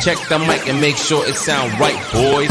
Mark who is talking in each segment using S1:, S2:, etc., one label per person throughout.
S1: Check the mic and make sure it sound right, boys.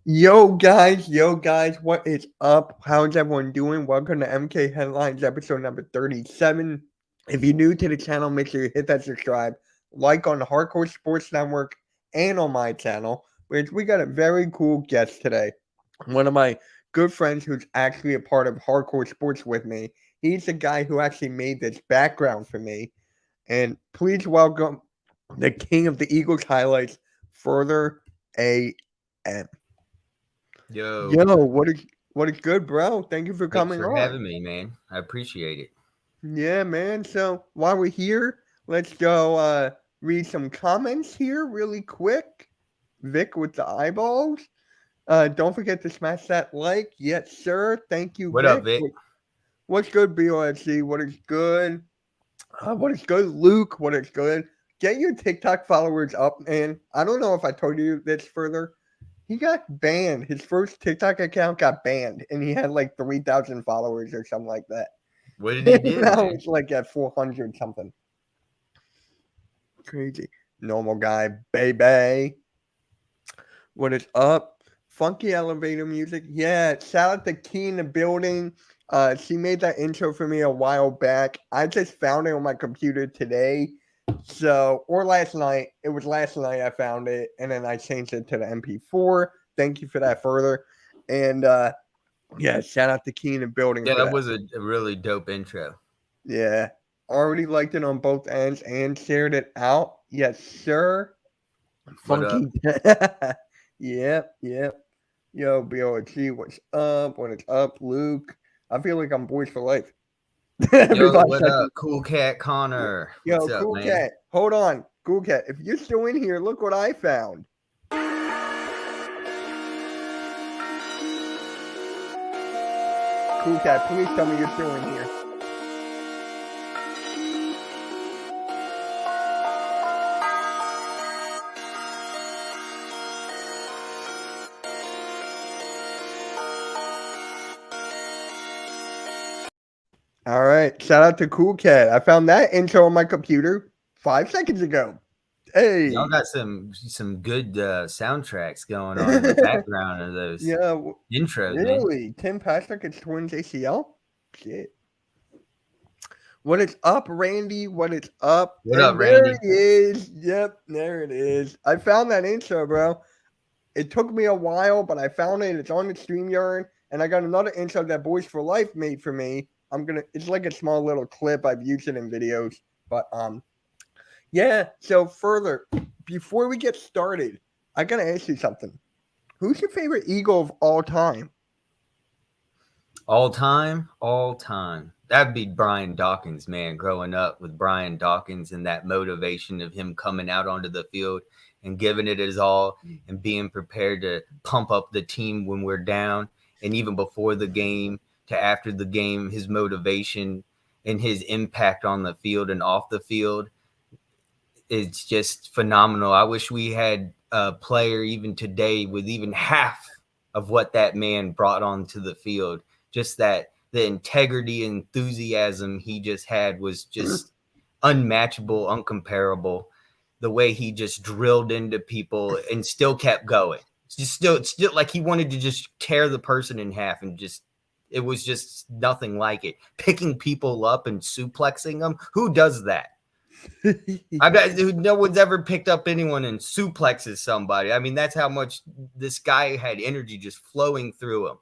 S2: Yo guys, what is up? How's everyone doing? Welcome to MK Headlines episode number 37. If you're new to the channel, make sure you hit that subscribe, like on the Hardcore Sports Network and on my channel, which we got a very cool guest today. One of my good friends who's actually a part of Hardcore Sports with me. He's the guy who actually made this background for me. And please welcome the king of the Eagles highlights, Further AM.
S3: Yo,
S2: what is good, bro? Thank you for coming on.
S3: having me, man. I appreciate it.
S2: Yeah, man. So while we're here, let's go read some comments here really quick. Vic with the eyeballs. Don't forget to smash that like. Yes, sir. Thank you,
S3: What
S2: Vic.
S3: up, Vic?
S2: What's good, BOFC? What is good? What is good, Luke? What is good? Get your TikTok followers up, man. I don't know if I told you this further. He got banned. His first TikTok account got banned, and he had like 3,000 followers or something like that.
S3: What did he do?
S2: Now it's like at 400 something. Crazy. Normal guy, baby. What is up? Funky elevator music. Yeah, shout out to Key in the building. She made that intro for me a while back. I just found it on my computer today. Or last night. It was last night I found it, and then I changed it to the MP4. Thank you for that further. And yeah, shout out to Key in the building.
S3: Yeah, that was a really dope intro.
S2: Yeah. Already liked it on both ends and shared it out. Yes, sir. Funky. Yep. Yo, BOG, what's up? What is up, Luke? I feel like I'm boys for life.
S3: Yo, what up, Cool Cat Connor?
S2: Yo,
S3: what's
S2: Cool
S3: up,
S2: Cat. Hold on, Cool Cat. If you're still in here, look what I found. Cool Cat, please tell me you're still in here. All right, shout out to Cool Cat. I found that intro on my computer 5 seconds ago. Hey,
S3: y'all got some good soundtracks going on in the background of those intros.
S2: Really?
S3: Man.
S2: Tim Patrick and Twins ACL? Shit. What is up, Randy? What is up?
S3: What up, Randy?
S2: There it is. Yep, there it is. I found that intro, bro. It took me a while, but I found it. It's on the StreamYard, and I got another intro that Boys for Life made for me. It's like a small little clip. I've used it in videos, but yeah. So further, before we get started, I gotta ask you something. Who's your favorite Eagle of all time?
S3: All time. That'd be Brian Dawkins, man. Growing up with Brian Dawkins and that motivation of him coming out onto the field and giving it his all and being prepared to pump up the team when we're down, and even before the game to after the game, his motivation and his impact on the field and off the field is just phenomenal. I wish we had a player even today with even half of what that man brought onto the field. Just that the integrity and enthusiasm he just had was just unmatchable, uncomparable. the way he just drilled into people and still kept going. It's still like he wanted to just tear the person in half and just, it was just nothing like it. Picking people up and suplexing them. Who does that? I bet no one's ever picked up anyone and suplexes somebody. I mean, that's how much this guy had energy just flowing through him.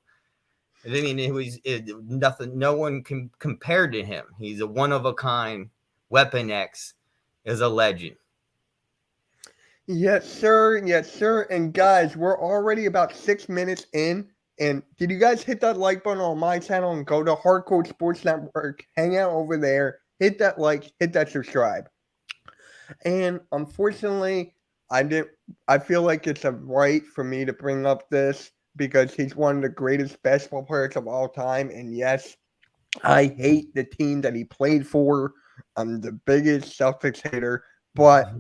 S3: I mean, nothing. No one can compare to him. He's a one of a kind. Weapon X is a legend.
S2: Yes, sir. Yes, sir. And guys, we're already about 6 minutes in. And did you guys hit that like button on my channel and go to Hardcore Sports Network? Hang out over there. Hit that like, hit that subscribe. And unfortunately, I feel like it's a right for me to bring up this because he's one of the greatest basketball players of all time. And yes, I hate the team that he played for. I'm the biggest Celtics hater, but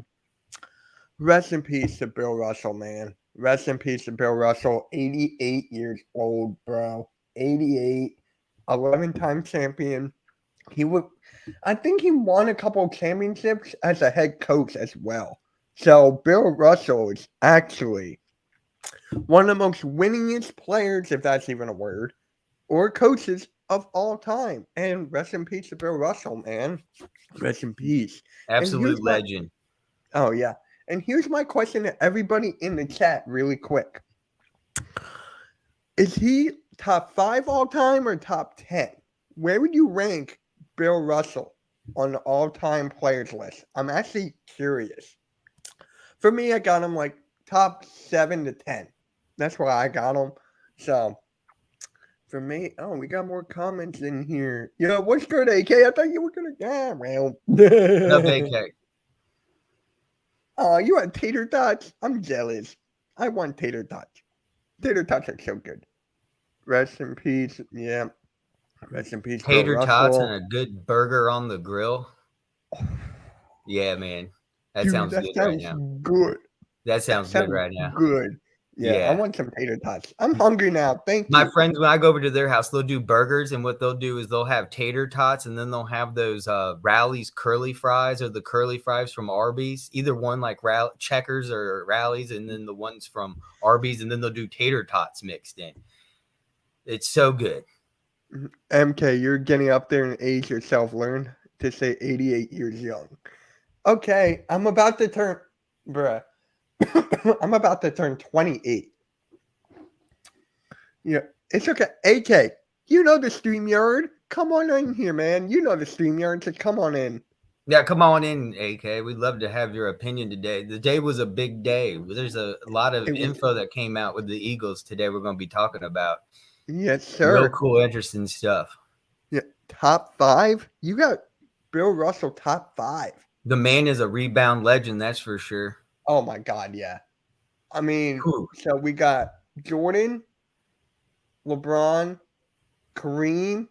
S2: rest in peace to Bill Russell, man. Rest in peace to Bill Russell. 88 years old, bro. 88, 11-time champion. I think he won a couple of championships as a head coach as well. So Bill Russell is actually one of the most winningest players, if that's even a word, or coaches of all time. And rest in peace to Bill Russell, man. Rest in peace.
S3: Absolute legend.
S2: Oh, yeah. And here's my question to everybody in the chat really quick. Is he top 5 all time or top 10? Where would you rank Bill Russell on the all-time players list? I'm actually curious. For me, I got him like top 7 to 10. That's why I got him. So, for me, we got more comments in here. Yo, what's good, AK? I thought you were going to... Yeah, well.
S3: No, AK.
S2: Oh, you want tater tots? I'm jealous. I want tater tots. Tater tots are so good. Rest in peace. Yeah. Rest in peace.
S3: Tater tots and a good burger on the grill. Yeah, man. That sounds good right now.
S2: Good.
S3: That sounds good right now.
S2: Good. Yeah, I want some tater tots. I'm hungry now. Thank you.
S3: My friends, when I go over to their house, they'll do burgers, and what they'll do is they'll have tater tots, and then they'll have those Rally's curly fries or the curly fries from Arby's. Either one, like Checkers or Rally's, and then the ones from Arby's, and then they'll do tater tots mixed in. It's so good.
S2: MK, you're getting up there in age yourself. Learn to say 88 years young. Okay, I'm about to turn, bruh. I'm about to turn 28. Yeah, it's okay. AK, you know the StreamYard. Come on in here, man. You know the StreamYard, so come on in.
S3: Yeah, come on in, AK. We'd love to have your opinion today. The day was a big day. There's a lot of info that came out with the Eagles today we're going to be talking about.
S2: Yes, sir.
S3: Real cool, interesting stuff.
S2: Yeah, top 5? You got Bill Russell top 5.
S3: The man is a rebound legend, that's for sure.
S2: Oh, my God, yeah. I mean, so we got Jordan, LeBron, Kareem.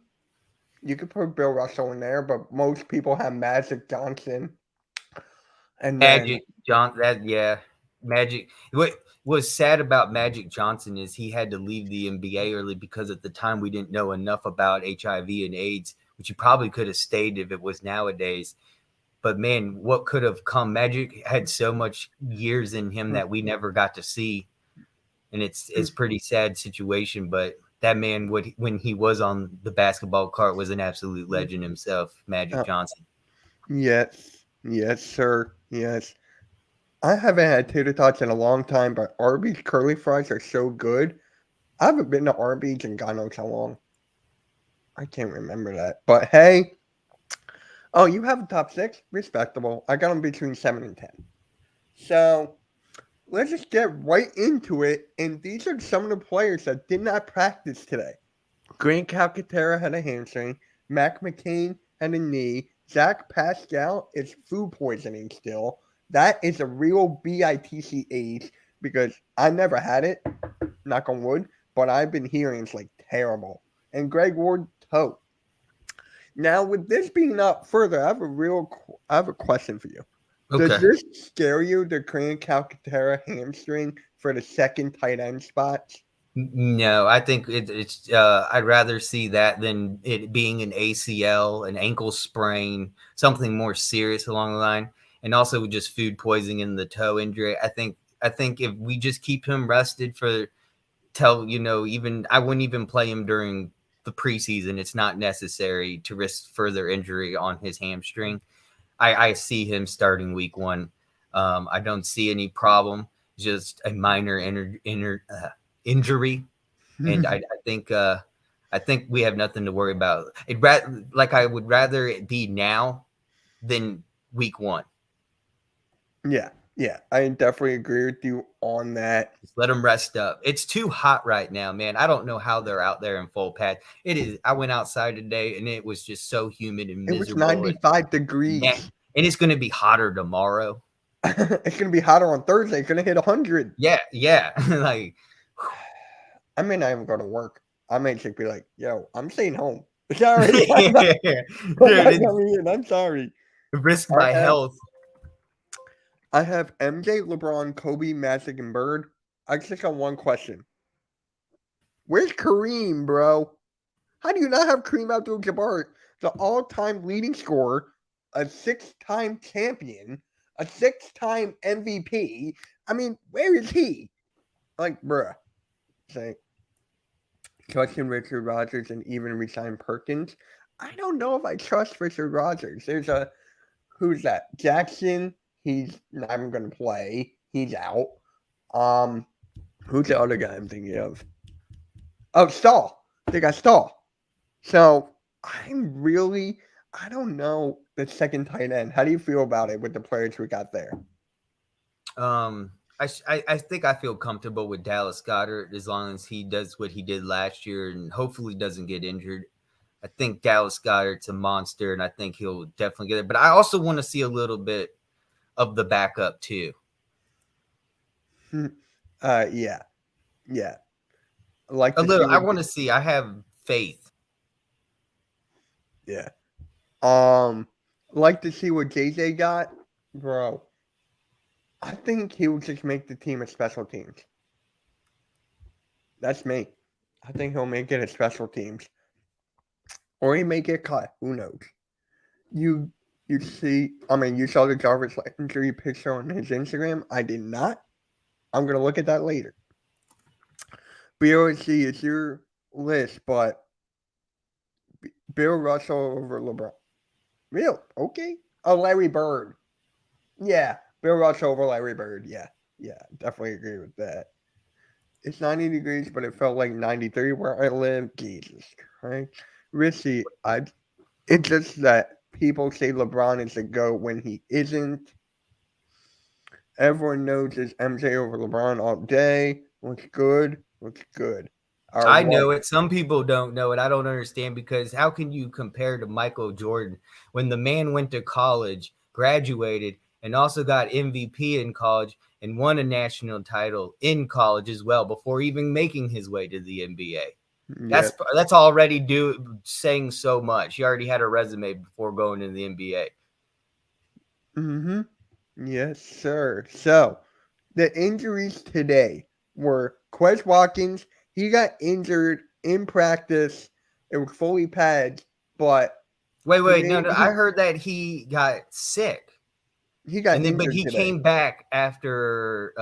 S2: You could put Bill Russell in there, but most people have Magic Johnson. And
S3: Magic Magic. What was sad about Magic Johnson is he had to leave the NBA early because at the time we didn't know enough about HIV and AIDS, which he probably could have stayed if it was nowadays. But man, what could have come? Magic had so much years in him that we never got to see, and it's pretty sad situation. But that man, when he was on the basketball court, was an absolute legend himself, Magic Johnson.
S2: Yes, sir. Yes, I haven't had tater tots in a long time, but Arby's curly fries are so good. I haven't been to Arby's in God knows how long. I can't remember that, but hey. Oh, you have a top 6? Respectable. I got them between 7 and 10. So, let's just get right into it. And these are some of the players that did not practice today. Grant Calcaterra had a hamstring. Mac McCain had a knee. Zach Pascal is food poisoning still. That is a real BITCH because I never had it, knock on wood, but I've been hearing it's like terrible. And Greg Ward, toe. Now, with this being up further, I have a question for you. Okay. Does this scare you, the Grant Calcaterra hamstring for the second tight end spot?
S3: No, I think it's. I'd rather see that than it being an ACL, an ankle sprain, something more serious along the line. and also just food poisoning in the toe injury. I think if we just keep him rested for even I wouldn't even play him during the preseason. It's not necessary to risk further injury on his hamstring. I see him starting week 1. I don't see any problem, just a minor injury, and I think we have nothing to worry about. I would rather it be now than week 1.
S2: Yeah, I definitely agree with you on that.
S3: Just let them rest up. It's too hot right now, man. I don't know how they're out there in full pad. It is. I went outside today and it was just so humid and
S2: It was
S3: miserable.
S2: 95 degrees.
S3: And it's going to be hotter tomorrow.
S2: It's going to be hotter on Thursday. It's going to hit 100.
S3: Yeah. Like,
S2: I may not even go to work. I may just be like, yo, I'm staying home. Sorry. I'm not coming in. I'm sorry.
S3: Risk my health.
S2: I have MJ, LeBron, Kobe, Magic, and Bird. I just got one question. Where's Kareem, bro? How do you not have Kareem Abdul-Jabbar, the all-time leading scorer, a 6-time champion, a 6-time MVP? I mean, where is he? Like, bruh. Say, trusting Richard Rodgers and even resign Perkins. I don't know if I trust Richard Rodgers. There's who's that? Jackson. He's not even going to play. He's out. Who's the other guy I'm thinking of? Oh, Stahl. They got Stahl. So I don't know the second tight end. How do you feel about it with the players we got there?
S3: I think I feel comfortable with Dallas Goedert as long as he does what he did last year and hopefully doesn't get injured. I think Dallas Goedert's a monster, and I think he'll definitely get it. But I also want to see a little bit of the backup too.
S2: Yeah.
S3: Like a little. I want to see. I have faith.
S2: Yeah. Like to see what JJ got, bro. I think he will just make the team a special teams. That's me. I think he'll make it a special teams, or he may get cut. Who knows? You see? I mean, you saw the Jarvis injury picture on his Instagram. I did not. I'm gonna look at that later. BOC is your list, but Bill Russell over LeBron. Real okay? Oh, Larry Bird. Yeah, Bill Russell over Larry Bird. Yeah, definitely agree with that. It's 90 degrees, but it felt like 93 where I live. Jesus Christ. Richie, it's just that people say LeBron is the GOAT when he isn't. Everyone knows it's MJ over LeBron all day. What's good?
S3: I know it. Some people don't know it. I don't understand because how can you compare to Michael Jordan when the man went to college, graduated, and also got MVP in college and won a national title in college as well before even making his way to the NBA? Yeah. That's already saying so much. He already had a resume before going to the NBA.
S2: Mm-hmm. Yes, sir. So the injuries today were Quez Watkins. He got injured in practice. It was fully padded, but
S3: wait, no. I heard that he got sick.
S2: He got injured
S3: but he
S2: today.
S3: came back after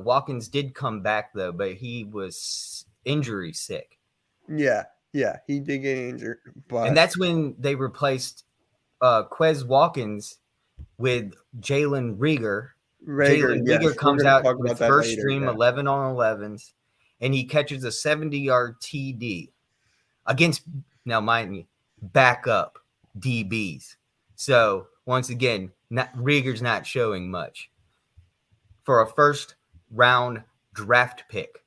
S3: Watkins did come back though, but he was injury sick.
S2: Yeah, he did get injured, but
S3: and that's when they replaced Quez Watkins with Jalen Reagor. Jalen Reagor comes out with first stream 11 on 11s, and he catches a 70-yard TD against, now mind me, backup DBs. So once again, Reagor's not showing much for a first-round draft pick.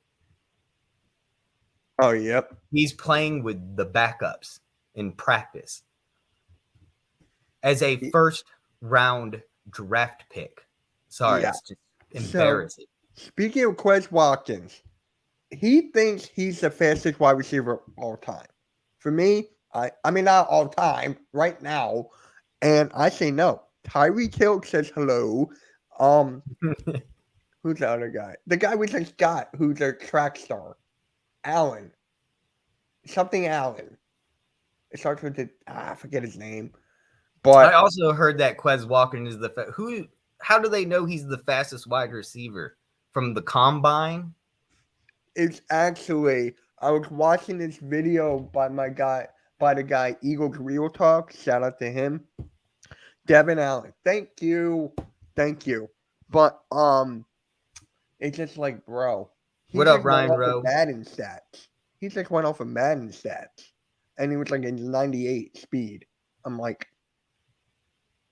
S2: Oh, yep.
S3: He's playing with the backups in practice as a first-round draft pick. Sorry, it's just embarrassing.
S2: So, speaking of Quez Watkins, he thinks he's the fastest wide receiver of all time. For me, I mean, not all time, right now, and I say no. Tyreek Hill says hello. Who's the other guy? The guy we just got, who's a track star. Allen. Something Allen. It starts with I forget his name. But
S3: I also heard that Quez Watkins is who how do they know he's the fastest wide receiver from the combine?
S2: It's actually, I was watching this video by the guy Eagles Real Talk. Shout out to him. Devin Allen. Thank you. Thank you. But it's just like, bro, he
S3: What up,
S2: just went
S3: Ryan
S2: off of
S3: Rowe?
S2: Madden stats. He just went off of Madden stats. And he was like in 98 speed. I'm like,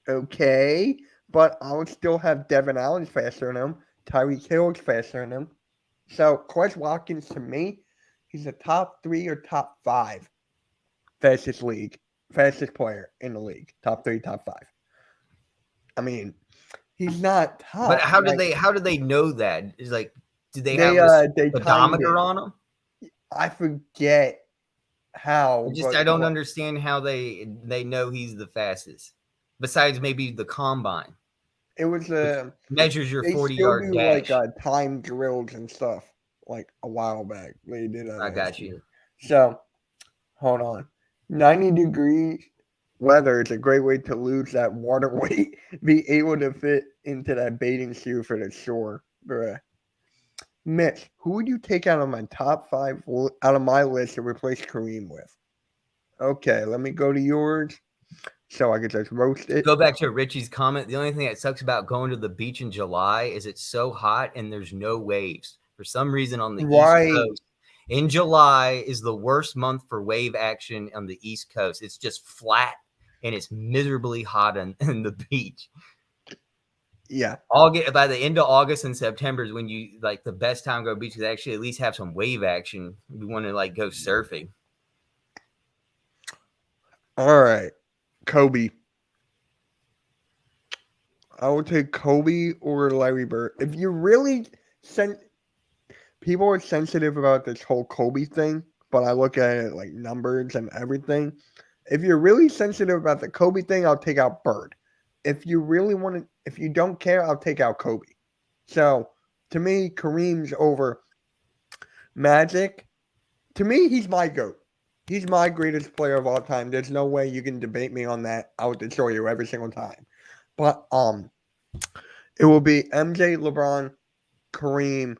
S2: okay. But I would still have Devin Allen faster than him. Tyreek Hill's faster than him. So Quez Watkins, to me, he's a top 3 or top 5 fastest player in the league. Top 3, top 5. I mean, he's not
S3: But
S2: top.
S3: how
S2: Like,
S3: do they know that? Is like, do they
S2: they
S3: have a
S2: they timed
S3: speedometer
S2: it.
S3: on them?
S2: I forget how,
S3: I
S2: but
S3: don't understand how they know he's the fastest. Besides maybe the combine,
S2: it was
S3: which measures your
S2: they still
S3: 40-yard
S2: do like
S3: dash.
S2: time drills and stuff like a while back. They did that
S3: I
S2: last
S3: got
S2: year.
S3: you.
S2: So hold on, 90 degrees weather is a great way to lose that water weight. Be able to fit into that bathing suit for the shore, bruh. Mitch, who would you take out of my top 5 out of my list to replace Kareem with? Okay, let me go to yours so I can just roast it.
S3: Go back to Richie's comment. The only thing that sucks about going to the beach in July is it's so hot and there's no waves. For some reason on the East
S2: Right.
S3: Coast, in July is the worst month for wave action on the East Coast. It's just flat and it's miserably hot in the beach.
S2: Yeah.
S3: By the end of August and September is when you like the best time to go beach, because actually at least have some wave action. We want to like go surfing.
S2: All right. Kobe. I would take Kobe or Larry Bird. If you really people are sensitive about this whole Kobe thing, but I look at it like numbers and everything. If you're really sensitive about the Kobe thing, I'll take out Bird. If you really want to, if you don't care, I'll take out Kobe. So to me, Kareem's over Magic. To me, he's my GOAT. He's my greatest player of all time. There's no way you can debate me on that. I would destroy you every single time. But it will be MJ, LeBron, Kareem,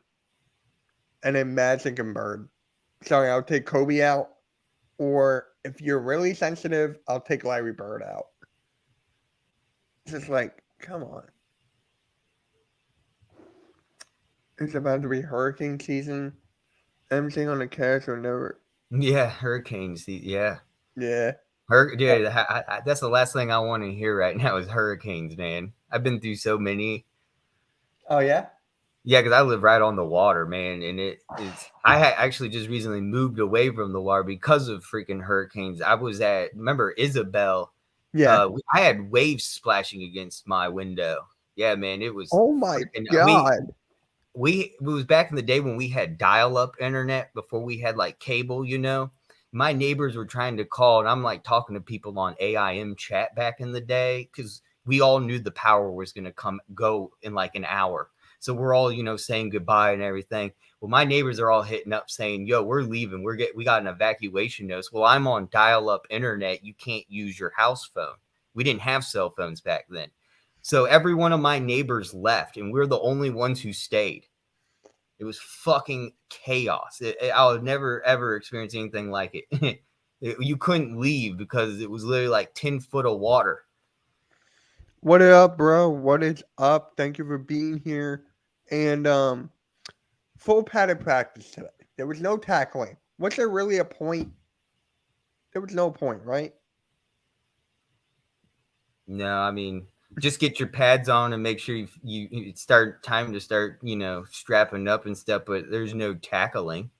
S2: and then Magic and Bird. Sorry, I'll take Kobe out. Or if you're really sensitive, I'll take Larry Bird out. It's just like, come on. It's about to be hurricane season. MJ on the Cavs will never.
S3: Yeah, hurricanes. Yeah.
S2: Yeah.
S3: Dude, that's the last thing I want to hear right now is hurricanes, man. I've been through so many.
S2: Oh, yeah?
S3: Yeah, because I live right on the water, man, and it is. I had actually just recently moved away from the water because of freaking hurricanes. I was remember Isabel?
S2: Yeah.
S3: I had waves splashing against my window. Yeah, man, it was.
S2: Oh, my God.
S3: It was back in the day when we had dial-up internet before we had like cable. My neighbors were trying to call, and I'm like talking to people on AIM chat back in the day because we all knew the power was going to go in like an hour. So we're all, saying goodbye and everything. Well, my neighbors are all hitting up saying, yo, we're leaving. We got an evacuation notice. Well, I'm on dial-up internet. You can't use your house phone. We didn't have cell phones back then. So every one of my neighbors left, and we're the only ones who stayed. It was fucking chaos. I would never, ever experience anything like it. You couldn't leave because it was literally like 10 foot of water.
S2: What is up, bro? What is up? Thank you for being here. And full padded practice today. There was no tackling. Was there really a point? There was no point, right?
S3: No, I mean, just get your pads on and make sure you start strapping up and stuff, but there's no tackling.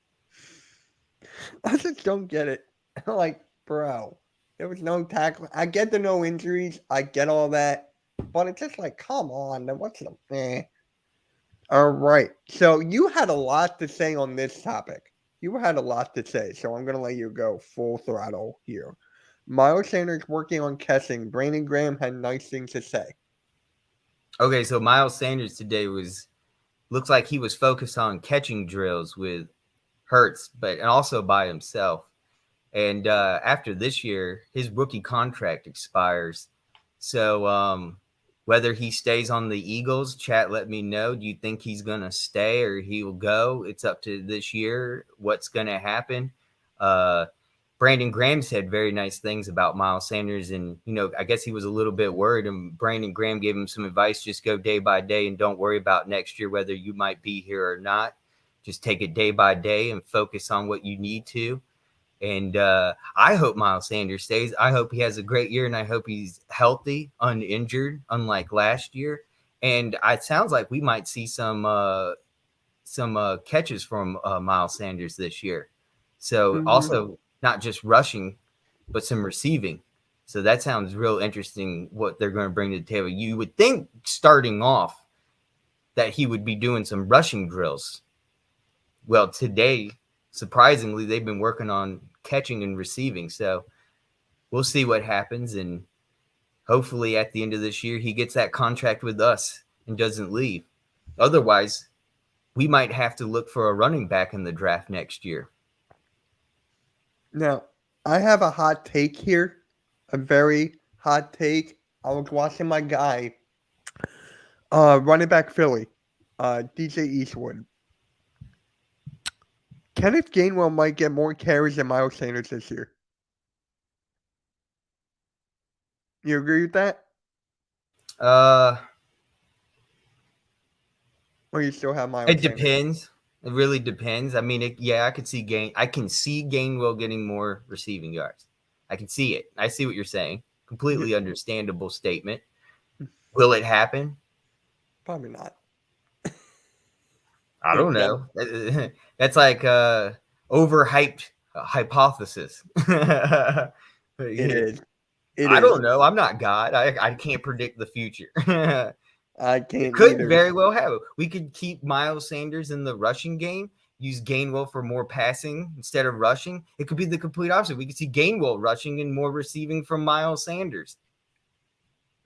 S2: I just don't get it. Like, bro, there was no tackling. I get the no injuries. I get all that. But it's just like, come on. Then what's the All right. So you had a lot to say on this topic. You had a lot to say, so I'm going to let you go full throttle here. Miles Sanders working on catching. Brandon Graham had nice things to say.
S3: Okay, so Miles Sanders today looks like he was focused on catching drills with Hurts, and also by himself. And after this year, his rookie contract expires. So Whether he stays on the Eagles, chat, let me know. Do you think he's going to stay or he will go? It's up to this year what's going to happen. Brandon Graham said very nice things about Miles Sanders. And, I guess he was a little bit worried. And Brandon Graham gave him some advice. Just go day by day and don't worry about next year, whether you might be here or not. Just take it day by day and focus on what you need to. And I hope Miles Sanders stays. I hope he has a great year, and I hope he's healthy, uninjured, unlike last year. And it sounds like we might see some catches from Miles Sanders this year. So also not just rushing, but some receiving. So that sounds real interesting what they're going to bring to the table. You would think starting off that he would be doing some rushing drills. Well, today, surprisingly, they've been working on catching and receiving. So we'll see what happens. And hopefully at the end of this year, he gets that contract with us and doesn't leave. Otherwise, we might have to look for a running back in the draft next year.
S2: Now, I have a hot take here, a very hot take. I was watching my guy, running back Philly, DJ Eastwood. Kenneth Gainwell might get more carries than Miles Sanders this year. You agree with that? Or you still have Miles
S3: It
S2: Sanders?
S3: depends. It really depends. I mean, I can see Gainwell getting more receiving yards. I can see it. I see what you're saying. Completely understandable statement. Will it happen?
S2: Probably not.
S3: I don't know. That's like overhyped hypothesis.
S2: It is.
S3: I don't know. I'm not God. I can't predict the future.
S2: I can't.
S3: It could
S2: either.
S3: very well have it. We could keep Miles Sanders in the rushing game, use Gainwell for more passing instead of rushing. It could be the complete opposite. We could see Gainwell rushing and more receiving from Miles Sanders.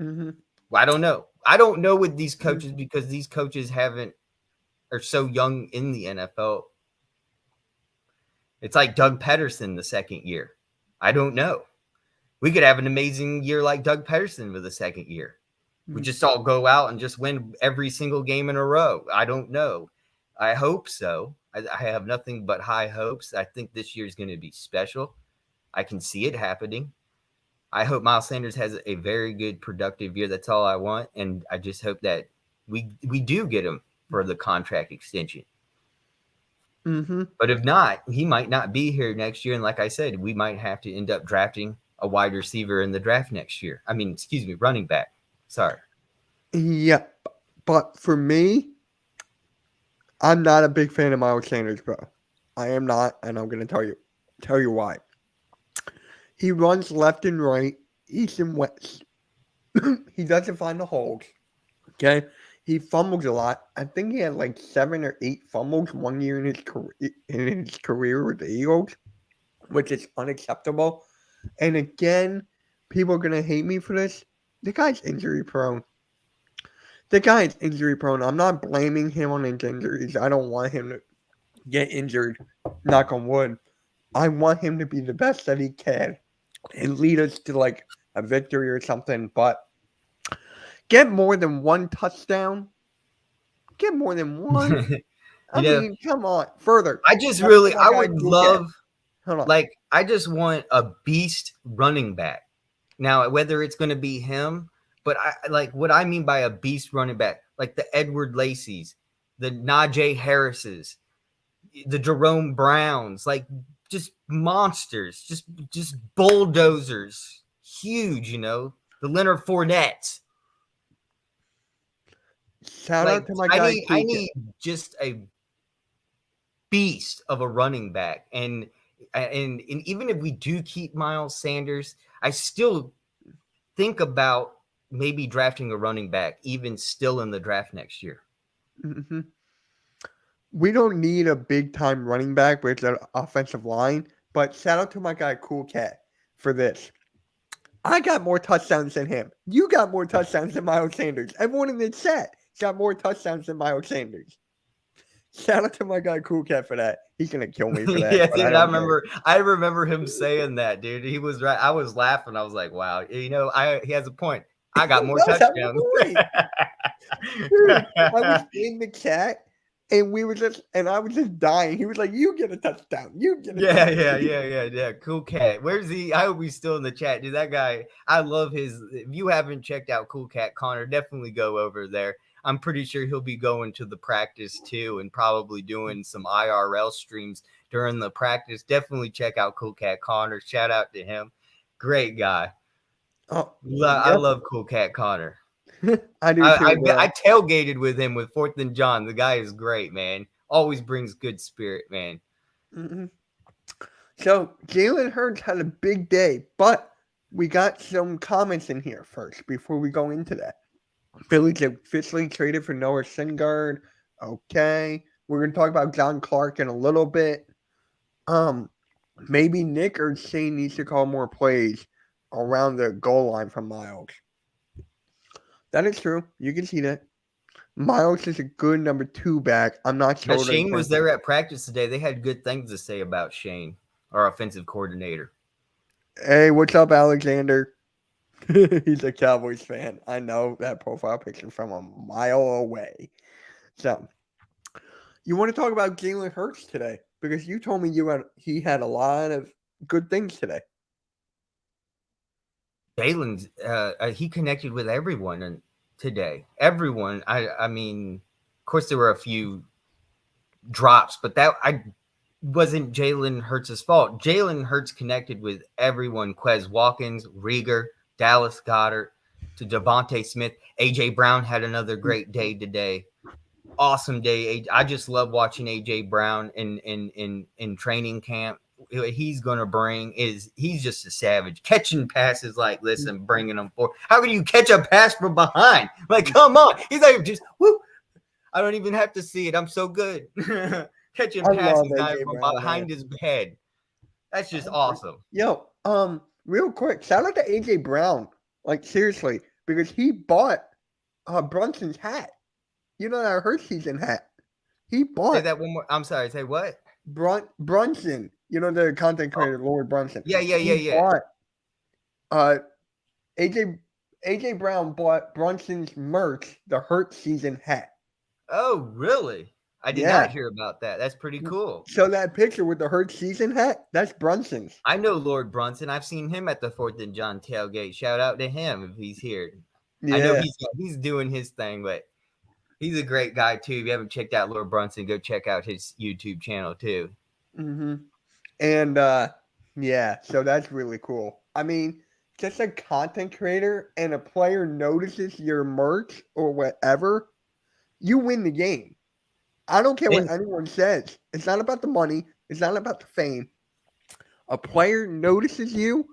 S3: Well, I don't know. I don't know with these coaches because these coaches are so young in the NFL. It's like Doug Peterson the second year. I don't know. We could have an amazing year like Doug Peterson with the second year. We just all go out and just win every single game in a row. I don't know. I hope so. I have nothing but high hopes. I think this year is going to be special. I can see it happening. I hope Miles Sanders has a very good, productive year. That's all I want. And I just hope that we do get him for the contract extension. But if not, he might not be here next year. And like I said, we might have to end up drafting a wide receiver in the draft next year. Running back. Sorry.
S2: Yeah, but for me, I'm not a big fan of Miles Sanders, bro. I am not, and I'm gonna tell you why. He runs left and right, east and west. He doesn't find the holes. Okay, he fumbles a lot. I think he had like 7 or 8 fumbles one year in his career with the Eagles, which is unacceptable. And again, people are gonna hate me for this. The guy's injury prone. I'm not blaming him on his injuries. I don't want him to get injured. Knock on wood. I want him to be the best that he can and lead us to like a victory or something. But get more than one touchdown. Get more than one. I mean, come on. Further.
S3: I just I just want a beast running back. Now, whether it's going to be him, but what I mean by a beast running back, like the Edward Lacey's, the Najee Harris's, the Jerome Browns, like just monsters, just bulldozers, huge, the Leonard Fournettes.
S2: Shout out to my guy.
S3: I need just a beast of a running back, and even if we do keep Miles Sanders, I still think about maybe drafting a running back, even still in the draft next year.
S2: We don't need a big-time running back with an offensive line, but shout out to my guy Cool Cat for this. I got more touchdowns than him. You got more touchdowns than Miles Sanders. Everyone in the chat got more touchdowns than Miles Sanders. Shout out to my guy Cool Cat for that. He's gonna kill me for that.
S3: Yeah, dude, I remember him saying that, dude. He was right. I was laughing. I was like, wow, he has a point. I got more
S2: Let's have a
S3: touchdowns.
S2: point. Dude, I was in the chat and I was just dying. He was like, "You get a touchdown. You get a touchdown."
S3: Yeah. Cool Cat. Where's he? I hope he's still in the chat. Dude, that guy, I love his. If you haven't checked out Cool Cat Connor, definitely go over there. I'm pretty sure he'll be going to the practice too and probably doing some IRL streams during the practice. Definitely check out Cool Cat Connor. Shout out to him. Great guy.
S2: Oh,
S3: I
S2: yep.
S3: love Cool Cat Connor.
S2: I do too.
S3: I tailgated with him with 4th and John. The guy is great, man. Always brings good spirit, man.
S2: Mm-hmm. So Jalen Hurts had a big day, but we got some comments in here first before we go into that. Phillies officially traded for Noah Syndergaard. Okay. We're going to talk about John Clark in a little bit. Maybe Nick or Shane needs to call more plays around the goal line from Miles. That is true. You can see that. Miles is a good number 2 back. I'm not sure.
S3: Shane was there at practice today. They had good things to say about Shane, our offensive coordinator.
S2: Hey, what's up, Alexander? He's a Cowboys fan. I know that profile picture from a mile away. So, you want to talk about Jalen Hurts today? Because you told me he had a lot of good things today.
S3: Jalen's he connected with everyone today. Everyone. I mean, of course there were a few drops, but that wasn't Jalen Hurts' fault. Jalen Hurts connected with everyone. Quez Watkins, Reagor, Dallas Goedert, to Devontae Smith. AJ Brown had another great day today. Awesome day. I just love watching AJ Brown in training camp. He's gonna he's just a savage. Catching passes like listen, bringing them forward. How can you catch a pass from behind? Like, come on. He's like just whoop. I don't even have to see it. I'm so good. Catching passes from behind his head. That's just awesome.
S2: Yo, real quick, shout out to AJ Brown. Like seriously, because he bought Brunson's hat. You know that Hurts season hat. He bought.
S3: Say that one more. I'm sorry. Say what?
S2: Brunson. You know the content creator, Lord Brunson.
S3: Yeah.
S2: Bought, AJ Brown bought Brunson's merch, the Hurts season hat.
S3: Oh, really? I did not hear about that. That's pretty cool.
S2: So that picture with the Hurts season hat, that's Brunson's.
S3: I know Lord Brunson. I've seen him at the 4th and John tailgate. Shout out to him if he's here. Yeah. I know he's doing his thing, but he's a great guy too. If you haven't checked out Lord Brunson, go check out his YouTube channel too.
S2: Mm-hmm. And so that's really cool. I mean, just a content creator and a player notices your merch or whatever, you win the game. I don't care what anyone says. It's not about the money. It's not about the fame. A player notices you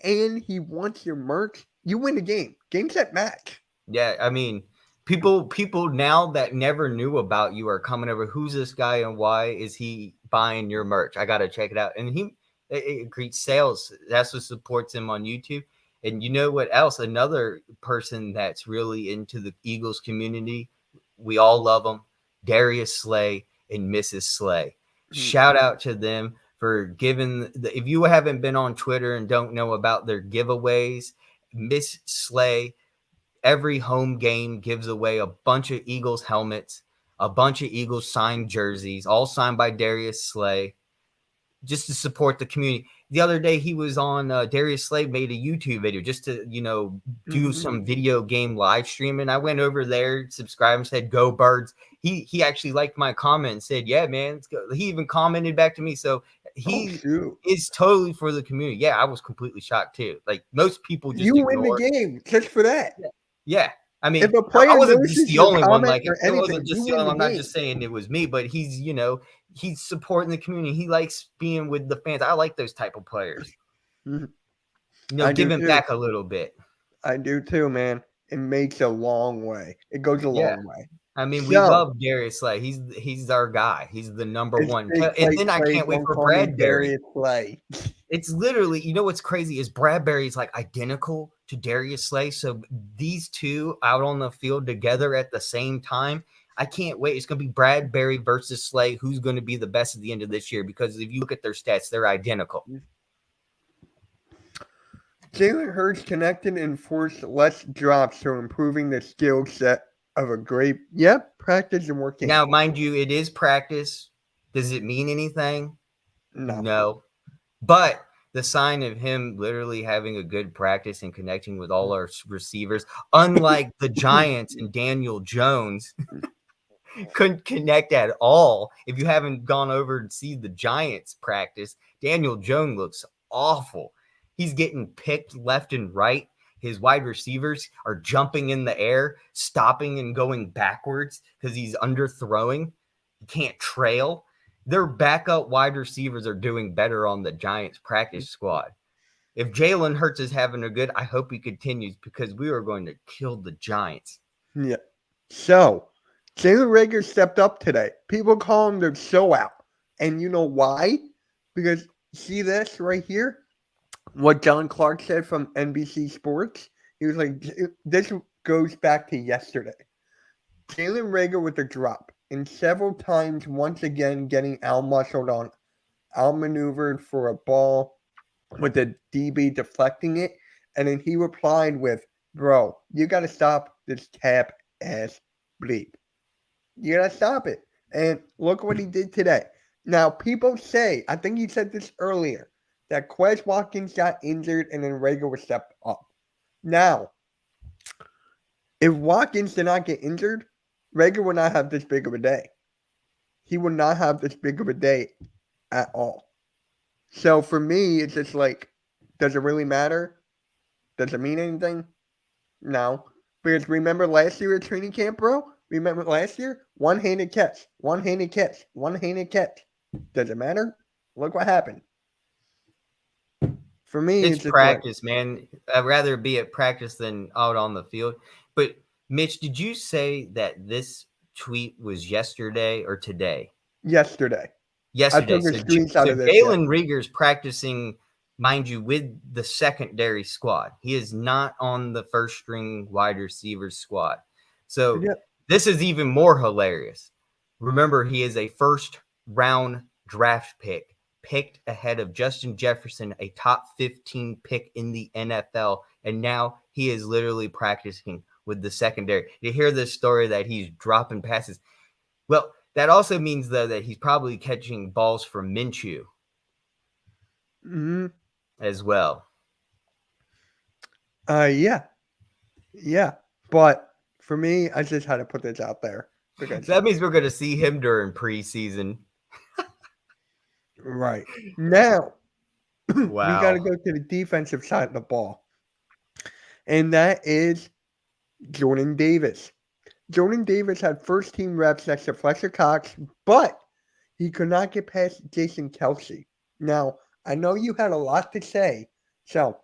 S2: and he wants your merch, you win the game. Game, set, match.
S3: Yeah, I mean, people now that never knew about you are coming over. Who's this guy and why is he buying your merch? I got to check it out. And it greets sales. That's what supports him on YouTube. And you know what else? Another person that's really into the Eagles community, we all love them, Darius Slay and Mrs. Slay. Shout out to them for giving if you haven't been on Twitter and don't know about their giveaways, Miss Slay every home game gives away a bunch of Eagles helmets, a bunch of Eagles signed jerseys, all signed by Darius Slay, just to support the community. The other day he was on Darius Slay made a YouTube video just to, do some video game live streaming. I went over there, subscribed and said, "Go Birds." He actually liked my comment and said, "Yeah, man, let's go." He even commented back to me. So he is totally for the community. Yeah, I was completely shocked too. Like most people just
S2: win the game just for that.
S3: Yeah. I mean,
S2: if a player
S3: I wasn't just the only one. Like
S2: it
S3: wasn't just the only one. I'm not just saying it was me, but he's, he's supporting the community. He likes being with the fans. I like those type of players. Giving back a little bit.
S2: I do too, man. It makes a long way. It goes a long way.
S3: I mean, we love Darius Slay. He's our guy. He's the number one. And then I can't wait for Bradbury. It's literally, what's crazy is Bradbury is like identical to Darius Slay. So these two out on the field together at the same time, I can't wait. It's going to be Bradbury versus Slay. Who's going to be the best at the end of this year? Because if you look at their stats, they're identical.
S2: Jalen Hurts connected and forced less drops, so improving the skill set of a great. Yep, practice and working.
S3: Now, mind you, it is practice. Does it mean anything? No. But the sign of him literally having a good practice and connecting with all our receivers, unlike the Giants and Daniel Jones, couldn't connect at all. If you haven't gone over and see the Giants practice, Daniel Jones looks awful. He's getting picked left and right. His wide receivers are jumping in the air, stopping and going backwards because he's underthrowing. He can't trail. Their backup wide receivers are doing better on the Giants practice squad. If Jalen Hurts is having a good, I hope he continues because we are going to kill the Giants.
S2: Yeah. So, Jalen Reagor stepped up today. People call him the show out. And you know why? Because see this right here? What John Clark said from NBC Sports? He was like, this goes back to yesterday. Jalen Reagor with a drop. And several times, once again, getting out-muscled on, out-maneuvered for a ball with the DB deflecting it. And then he replied with, bro, you got to stop this cap-ass bleep. You got to stop it. And look what he did today. Now, people say, I think you said this earlier, that Quez Watkins got injured and then Reagor was stepped up. Now, if Watkins did not get injured, Reagor would not have this big of a day. He would not have this big of a day at all. So for me, it's just like, does it really matter? Does it mean anything? No. Because remember last year at training camp, bro? Remember last year? One-handed catch. One-handed catch. One-handed catch. Does it matter? Look what happened. For me,
S3: it's practice, man. I'd rather be at practice than out on the field. But Mitch, did you say that this tweet was yesterday or today?
S2: Yesterday.
S3: Yesterday.
S2: I took a screenshot of this.
S3: Jalen Reagor's practicing, mind you, with the secondary squad. He is not on the first string wide receivers squad. So this is even more hilarious. Remember, he is a first round draft pick, picked ahead of Justin Jefferson, a top 15 pick in the NFL. And now he is literally practicing with the secondary. You hear this story that he's dropping passes. Well, that also means, though, that he's probably catching balls from Minshew as well.
S2: Yeah. But for me, I just had to put this out there.
S3: Because that means we're going to see him during preseason.
S2: Right. Now,
S3: wow.
S2: We got to go to the defensive side of the ball. And that is Jordan Davis. Jordan Davis had first-team reps next to Fletcher Cox, but he could not get past Jason Kelce. Now, I know you had a lot to say, so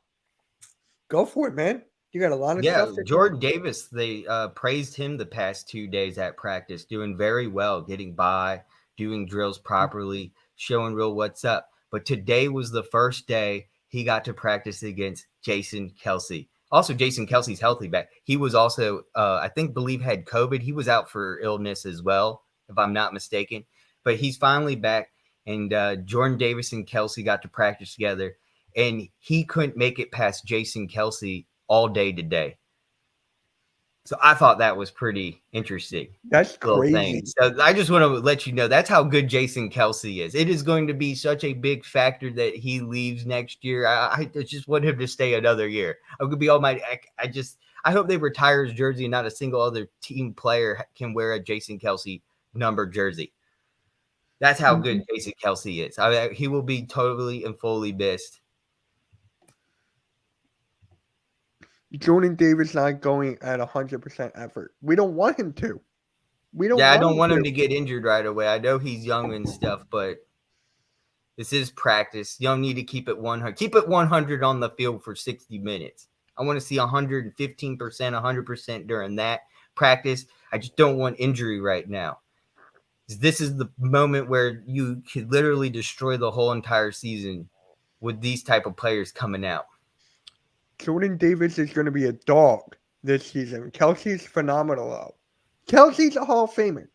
S2: go for it, man. You got a lot of stuff.
S3: Yeah, Jordan Davis, they praised him the past 2 days at practice, doing very well, getting by, doing drills properly, showing real what's up. But today was the first day he got to practice against Jason Kelce. Also, Jason Kelce's healthy back. He was also, believe had COVID. He was out for illness as well, if I'm not mistaken. But he's finally back, and Jordan Davis and Kelce got to practice together, and he couldn't make it past Jason Kelce all day today. So I thought that was pretty interesting.
S2: That's crazy.
S3: So I just want to let you know that's how good Jason Kelce is. It is going to be such a big factor that he leaves next year. I just want him to stay another year. I'm gonna be all my. I hope they retire his jersey and not a single other team player can wear a Jason Kelce numbered jersey. That's how good Jason Kelce is. He will be totally and fully missed.
S2: Jordan Davis not going at 100% effort. We don't want him to.
S3: I don't want him to get injured right away. I know he's young and stuff, but this is practice. You don't need to keep it 100. Keep it 100 on the field for 60 minutes. I want to see 115%, 100% during that practice. I just don't want injury right now. This is the moment where you could literally destroy the whole entire season with these type of players coming out.
S2: Jordan Davis is going to be a dog this season. Kelce's phenomenal, though. Kelce's a Hall of Famer.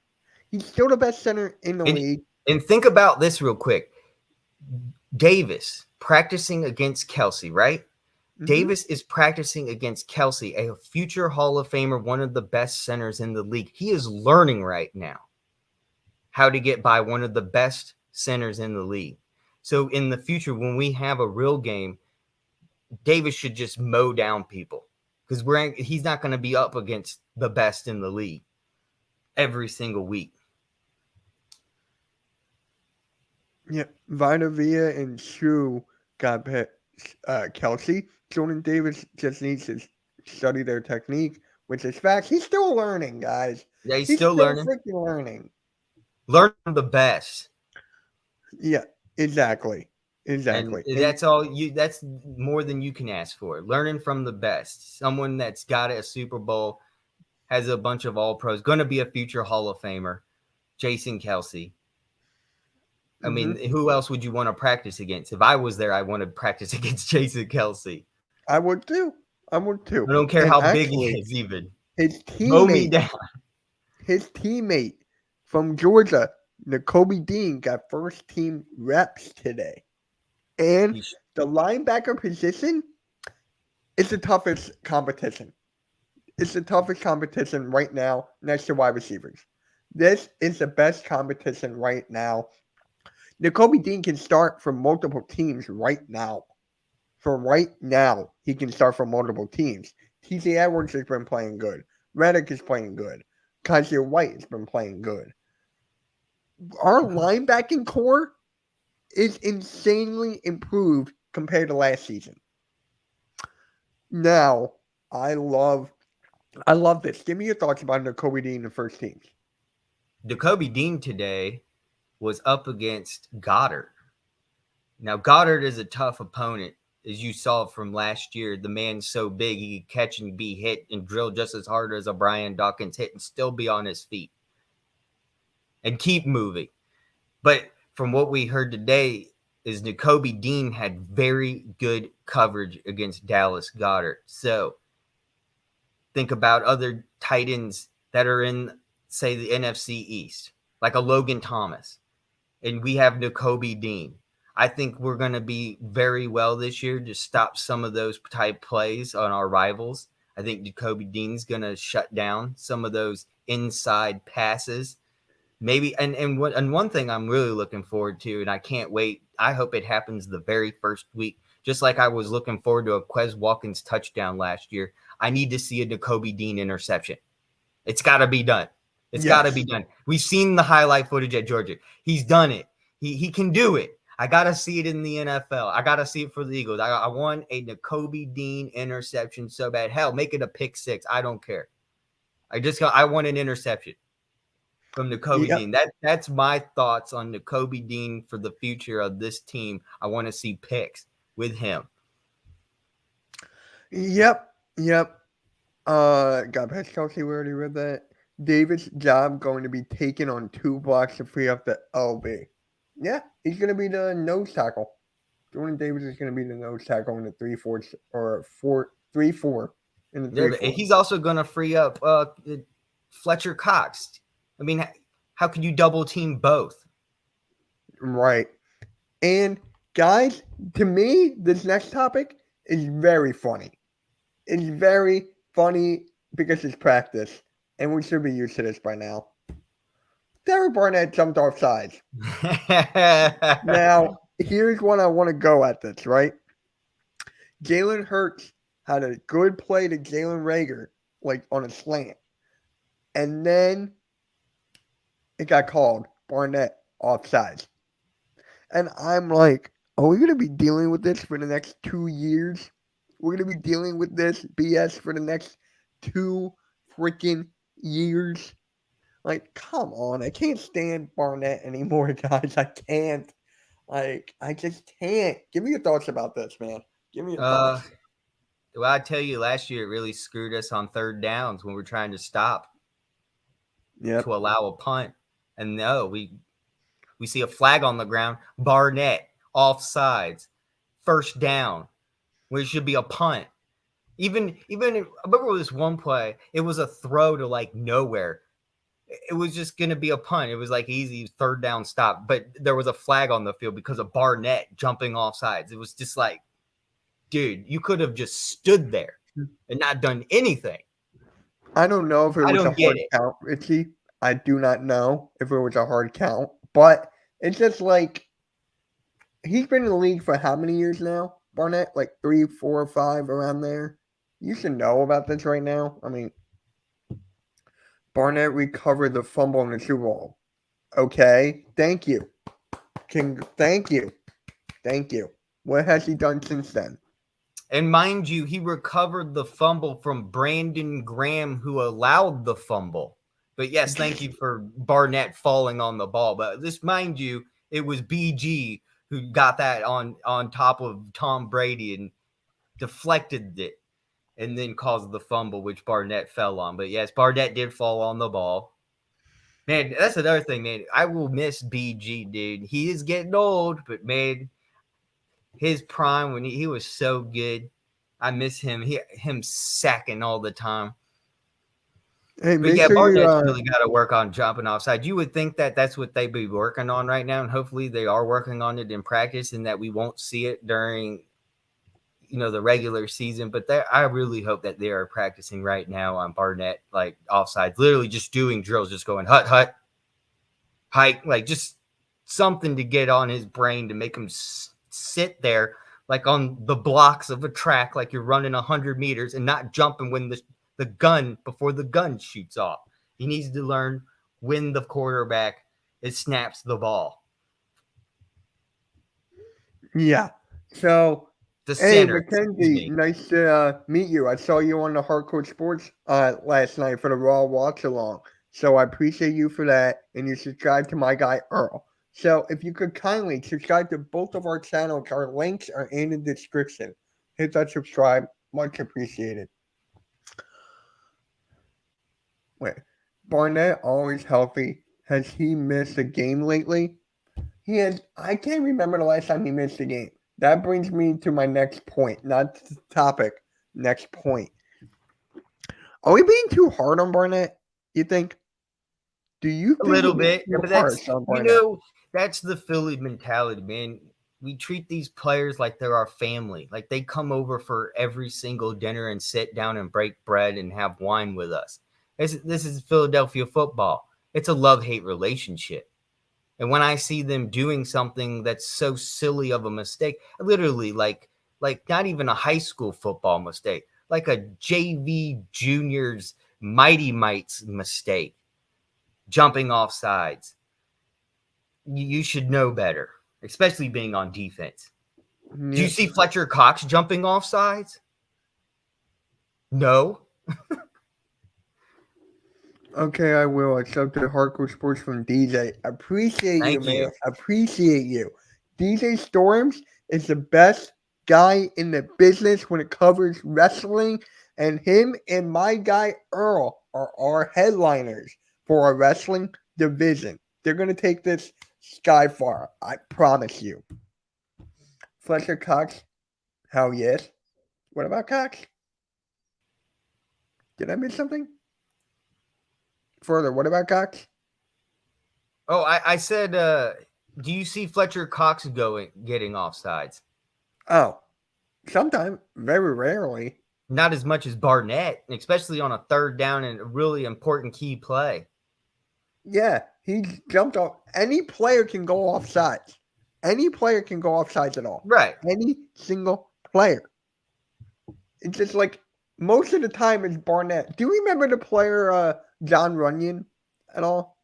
S2: He's still the best center in the league.
S3: And think about this real quick. Davis practicing against Kelce, right? Davis is practicing against Kelsey, a future Hall of Famer, one of the best centers in the league. He is learning right now how to get by one of the best centers in the league. So in the future, when we have a real game, Davis should just mow down people because he's not going to be up against the best in the league every single week.
S2: Yeah, Vita Vea and Shu got Kelsey. Jordan Davis just needs to study their technique, which is fast. He's still learning, guys.
S3: Yeah, he's
S2: He's
S3: still learning.
S2: freaking learning.
S3: Learn from the best.
S2: Yeah, exactly.
S3: And that's that's more than you can ask for. Learning from the best. Someone that's got a Super Bowl, has a bunch of all pros, going to be a future Hall of Famer, Jason Kelsey. I mean, who else would you want to practice against? If I was there, I want to practice against Jason Kelsey.
S2: I would too. I don't
S3: care how big he is, even.
S2: His teammate,
S3: mow me down.
S2: His teammate from Georgia, Nakobe Dean, got first team reps today. And the linebacker position is the toughest competition. It's the toughest competition right now next to wide receivers. This is the best competition right now. Nakobe Dean can start for multiple teams right now. For right now, he can start for multiple teams. TJ Edwards has been playing good. Reddick is playing good. Kaiser White has been playing good. Our linebacking core is insanely improved compared to last season. Now, I love this. Give me your thoughts about Nakobe Dean in the first team.
S3: Nakobe Dean today was up against Goddard. Now, Goddard is a tough opponent, as you saw from last year. The man's so big, he could catch and be hit and drill just as hard as a Brian Dawkins hit and still be on his feet and keep moving. But from what we heard today is Nakobe Dean had very good coverage against Dallas Goedert. So think about other tight ends that are in, say, the NFC East, like a Logan Thomas. And we have Nakobe Dean. I think we're going to be very well this year to stop some of those type plays on our rivals. I think Nakobe Dean's going to shut down some of those inside passes. Maybe, and one thing I'm really looking forward to, and I can't wait, I hope it happens the very first week, just like I was looking forward to a Quez Watkins touchdown last year. I need to see a Nakobe Dean interception. It's got to be done. It's got to be done. We've seen the highlight footage at Georgia. He's done it. He can do it. I got to see it in the NFL. I got to see it for the Eagles. I want a Nakobe Dean interception so bad. Hell, make it a pick six. I don't care. I want an interception from Nakobe Dean. That's my thoughts on Nakobe Dean for the future of this team. I want to see picks with him.
S2: Yep. Got past Kelsey. We already read that. Davis' job going to be taken on 2 blocks to free up the LB. Yeah, he's going to be the nose tackle. Jordan Davis is going to be the nose tackle in the 3-4 or 4-3-4 in the 3-4.
S3: He's also going to free up Fletcher Cox. I mean, how can you double team both?
S2: Right. And guys, to me, this next topic is very funny. It's very funny because it's practice, and we should be used to this by now. Derek Barnett jumped off sides. Now, here's what I want to go at this, right? Jalen Hurts had a good play to Jalen Reagor, like on a slant. And then it got called Barnett offside. And I'm like, are we going to be dealing with this for the next 2 years? We're going to be dealing with this BS for the next 2 freaking years? Like, come on. I can't stand Barnett anymore, guys. I can't. Like, I just can't. Give me your thoughts about this, man. Give me your thoughts.
S3: Well, I tell you, last year it really screwed us on third downs when we're trying to stop to allow a punt. And no, we see a flag on the ground. Barnett, offsides, first down, where it should be a punt. Even I remember this one play, it was a throw to like nowhere. It was just going to be a punt. It was like easy third down stop, but there was a flag on the field because of Barnett jumping off sides. It was just like, dude, you could have just stood there and not done anything.
S2: I don't know if it
S3: I
S2: was a
S3: don't get
S2: hard
S3: it.
S2: count, Richie. I do not know if it was a hard count, but it's just like he's been in the league for how many years now, Barnett? Like 3, 4, 5 around there. You should know about this right now. I mean, Barnett recovered the fumble in the Super Bowl. Okay, thank you. Thank you. Thank you. What has he done since then?
S3: And mind you, he recovered the fumble from Brandon Graham, who allowed the fumble. But yes, thank you for Barnett falling on the ball. But this, mind you, it was BG who got that on top of Tom Brady and deflected it and then caused the fumble, which Barnett fell on. But yes, Barnett did fall on the ball. Man, that's another thing, man. I will miss BG, dude. He is getting old, but man, his prime when he was so good. I miss him. Him sacking all the time.
S2: Hey,
S3: But
S2: make
S3: yeah,
S2: sure
S3: Barnett's
S2: you
S3: really got to work on jumping offside. You would think that that's what they'd be working on right now, and hopefully they are working on it in practice, and that we won't see it during, the regular season. But I really hope that they are practicing right now on Barnett, like offsides, literally just doing drills, just going hut, hike, like just something to get on his brain to make him sit there like on the blocks of a track, like you're running 100 meters and not jumping when the gun before the gun shoots off. He needs to learn when the quarterback snaps the ball.
S2: Yeah. So,
S3: The
S2: hey,
S3: center.
S2: Mackenzie, nice to meet you. I saw you on the Hardcore Sports last night for the Raw Watch Along. So I appreciate you for that. And you subscribe to my guy, Earl. So if you could kindly subscribe to both of our channels, our links are in the description. Hit that subscribe. Much appreciated. Wait, Barnett always healthy. Has he missed a game lately? I can't remember the last time he missed a game. That brings me to my next point, not the topic. Next point. Are we being too hard on Barnett? You think? Do you
S3: A
S2: think
S3: little
S2: we're being
S3: bit,
S2: too
S3: but
S2: harsh
S3: that's
S2: on Barnett?
S3: that's the Philly mentality, man. We treat these players like they're our family, like they come over for every single dinner and sit down and break bread and have wine with us. This is Philadelphia football. It's a love-hate relationship. And when I see them doing something that's so silly of a mistake, literally like not even a high school football mistake, like a JV juniors mighty mites mistake, jumping off sides. You should know better, especially being on defense. Do you see Fletcher Cox jumping off sides? No.
S2: Okay, I will. Accepted Hardcore Sports from DJ. Appreciate you,
S3: Thank
S2: man.
S3: you.
S2: Appreciate you. DJ Storms is the best guy in the business when it covers wrestling, and him and my guy Earl are our headliners for our wrestling division. They're going to take this sky far. I promise you. Fletcher Cox, hell yes. What about Cox? Did I miss something? Further, what about Cox?
S3: Oh, I said, do you see Fletcher Cox getting offsides?
S2: Oh, sometimes, very rarely.
S3: Not as much as Barnett, especially on a third down and a really important key play.
S2: Yeah, he jumped off. Any player can go off sides. Any player can go off sides at all.
S3: Right.
S2: Any single player. It's just like most of the time it's Barnett. Do you remember the player John Runyon at all?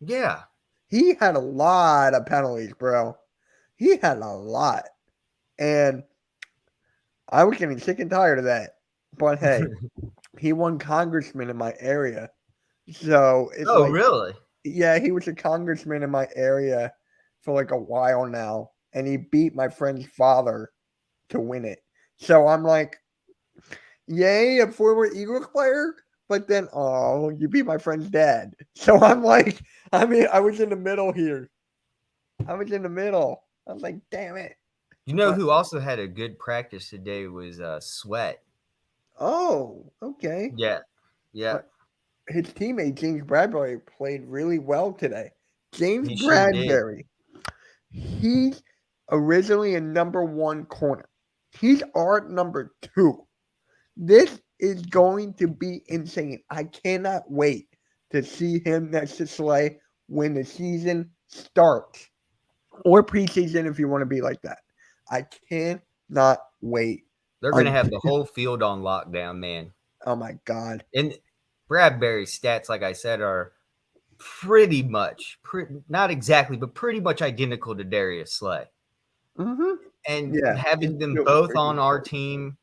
S3: Yeah.
S2: He had a lot of penalties, bro. He had a lot. And I was getting sick and tired of that. But hey, he won congressman in my area. So it's
S3: Really?
S2: Yeah, he was a congressman in my area for like a while now, and he beat my friend's father to win it. So I'm like, yay, a former Eagles player, but then, oh, you beat my friend's dad. So I'm like, I was in the middle here. I was in the middle. I was like, damn it.
S3: You know who also had a good practice today was Sweat.
S2: Oh, okay.
S3: Yeah. Yeah.
S2: His teammate, James Bradbury, played really well today. James
S3: He sure did.
S2: Bradbury, he's originally a number 1 corner. He's our number 2. This is going to be insane. I cannot wait to see him next to Slay when the season starts. Or preseason if you want to be like that. I cannot wait.
S3: They're going to have the whole field on lockdown, man.
S2: Oh my God.
S3: And Bradbury's stats, like I said, are pretty much, not exactly, but pretty much identical to Darius Slay.
S2: Mm-hmm.
S3: And having them both on our team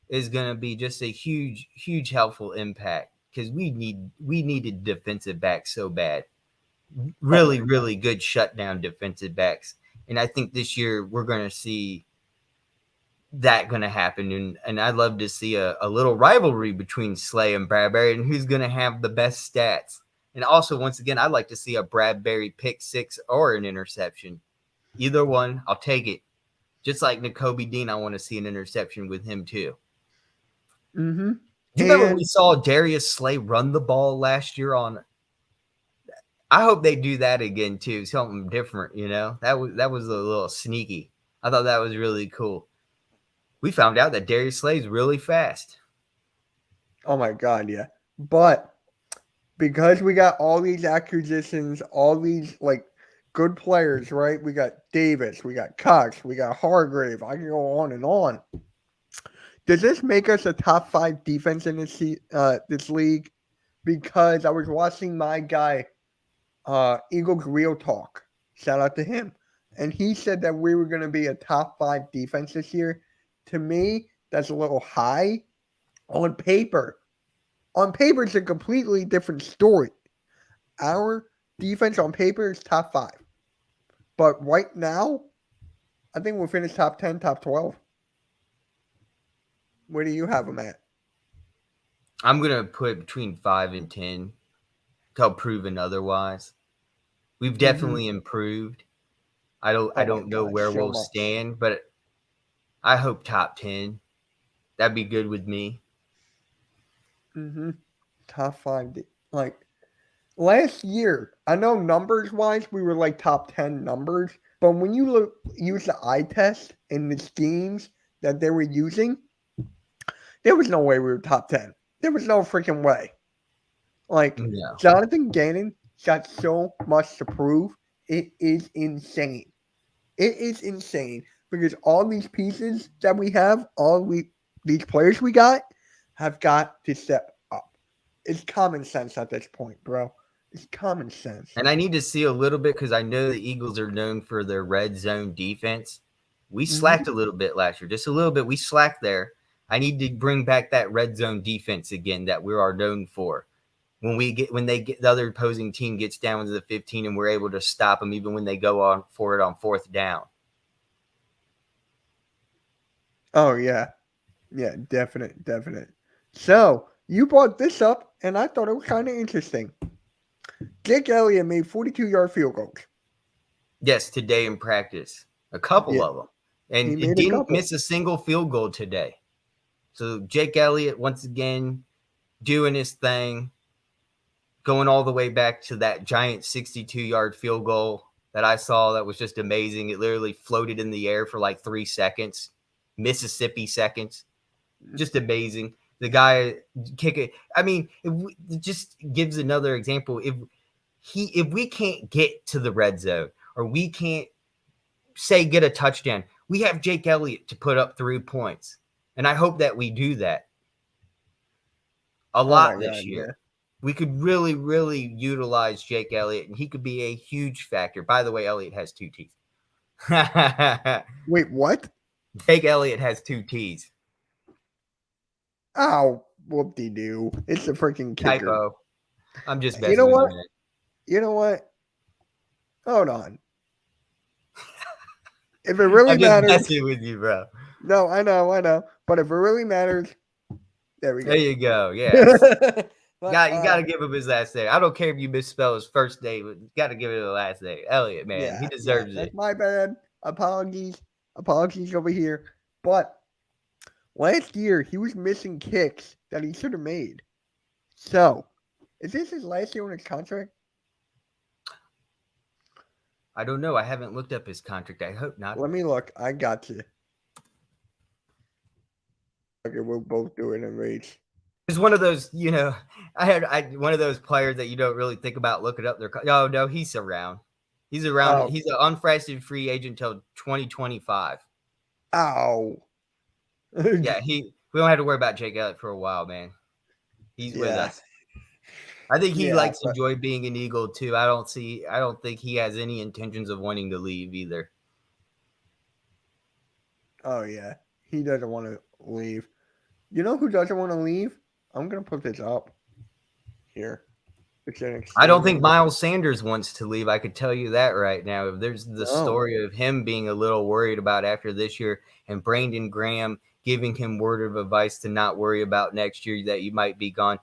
S3: is going to be just a huge helpful impact because we needed defensive backs so bad. Really good shutdown defensive backs. And I think this year we're going to see that going to happen. And I'd love to see a little rivalry between Slay and Bradbury and who's going to have the best stats. And also, once again, I'd like to see a Bradbury pick 6 or an interception. Either one, I'll take it. Just like Nakobe Dean, I want to see an interception with him too.
S2: Mm-hmm.
S3: You remember we saw Darius Slay run the ball last year on – I hope they do that again too, something different, you know? That was a little sneaky. I thought that was really cool. We found out that Darius Slay is really fast.
S2: Oh my God, yeah. But because we got all these acquisitions, all these like good players, right? We got Davis, we got Cox, we got Hargrave. I can go on and on. Does this make us a top 5 defense in this league? Because I was watching my guy, Eagles Real Talk. Shout out to him. And he said that we were going to be a top 5 defense this year. To me, that's a little high on paper. On paper, it's a completely different story. Our defense on paper is top 5. But right now, I think we'll finish top 10, top 12. Where do you have them at?
S3: I'm going to put between 5 and 10 until proven otherwise. We've definitely improved. I don't know where we'll stand, but I hope top 10. That'd be good with me.
S2: Mm-hmm. Top 5. Like, last year, I know numbers-wise, we were like top 10 numbers. But when you use the eye test and the schemes that they were using, there was no way we were top 10. There was no freaking way. Like, Jonathan Gannon got so much to prove. It is insane. It is insane because all these pieces that we have, these players we got, have got to step up. It's common sense at this point, bro. It's common sense.
S3: And I need to see a little bit because I know the Eagles are known for their red zone defense. We slacked a little bit last year, just a little bit. We slacked there. I need to bring back that red zone defense again that we are known for. When the other opposing team gets down to the 15 and we're able to stop them even when they go on for it on 4th down.
S2: Oh yeah. Yeah, definite. So you brought this up and I thought it was kind of interesting. Jake Elliott made 42-yard field goals.
S3: Yes, today in practice. A couple of them. And it didn't miss a single field goal today. So Jake Elliott, once again, doing his thing, going all the way back to that giant 62-yard field goal that I saw that was just amazing. It literally floated in the air for like 3 seconds, Mississippi seconds. Just amazing. The guy kick it. I mean, it just gives another example. If we can't get to the red zone or we can't get a touchdown, we have Jake Elliott to put up 3 points. And I hope that we do that a lot this year. Yeah. We could really, really utilize Jake Elliott, and he could be a huge factor. By the way, Elliott has 2 teeth.
S2: Wait, what?
S3: Jake Elliott has 2 T's.
S2: Oh, whoop-de-doo. It's a freaking kicker.
S3: Typo. I'm just messing
S2: with you.
S3: Man.
S2: You know what? Hold on. If it really matters.
S3: I'm just messing with you, bro.
S2: No, I know. But if it really matters, there we go.
S3: There you go. Yeah. You got to give him his last name. I don't care if you misspell his first name, but you got to give it the last name. Elliott, man. Yeah, he deserves it.
S2: That's my bad. Apologies over here. But last year, he was missing kicks that he should have made. So, is this his last year on his contract?
S3: I don't know. I haven't looked up his contract. I hope not.
S2: Let me look. I got you. Okay, we'll both do it in race.
S3: It's one of those, I one of those players that you don't really think about looking up their. Oh no, he's around. He's around.
S2: Oh,
S3: He's an unfracted free agent until 2025.
S2: ow.
S3: Yeah, we don't have to worry about Jake Elliott for a while, man. He's with
S2: Yeah,
S3: us. I think he
S2: yeah,
S3: likes to
S2: but
S3: enjoy being an Eagle too. I don't think he has any intentions of wanting to leave either.
S2: oh yeah, he doesn't want to leave. You know who doesn't want to leave? I'm gonna put this up here. It's an
S3: I don't think
S2: extended.
S3: Miles Sanders wants to leave. I could tell you that right now. If there's the
S2: No,
S3: story of him being a little worried about after this year and Brandon Graham giving him word of advice to not worry about next year that you might be gone,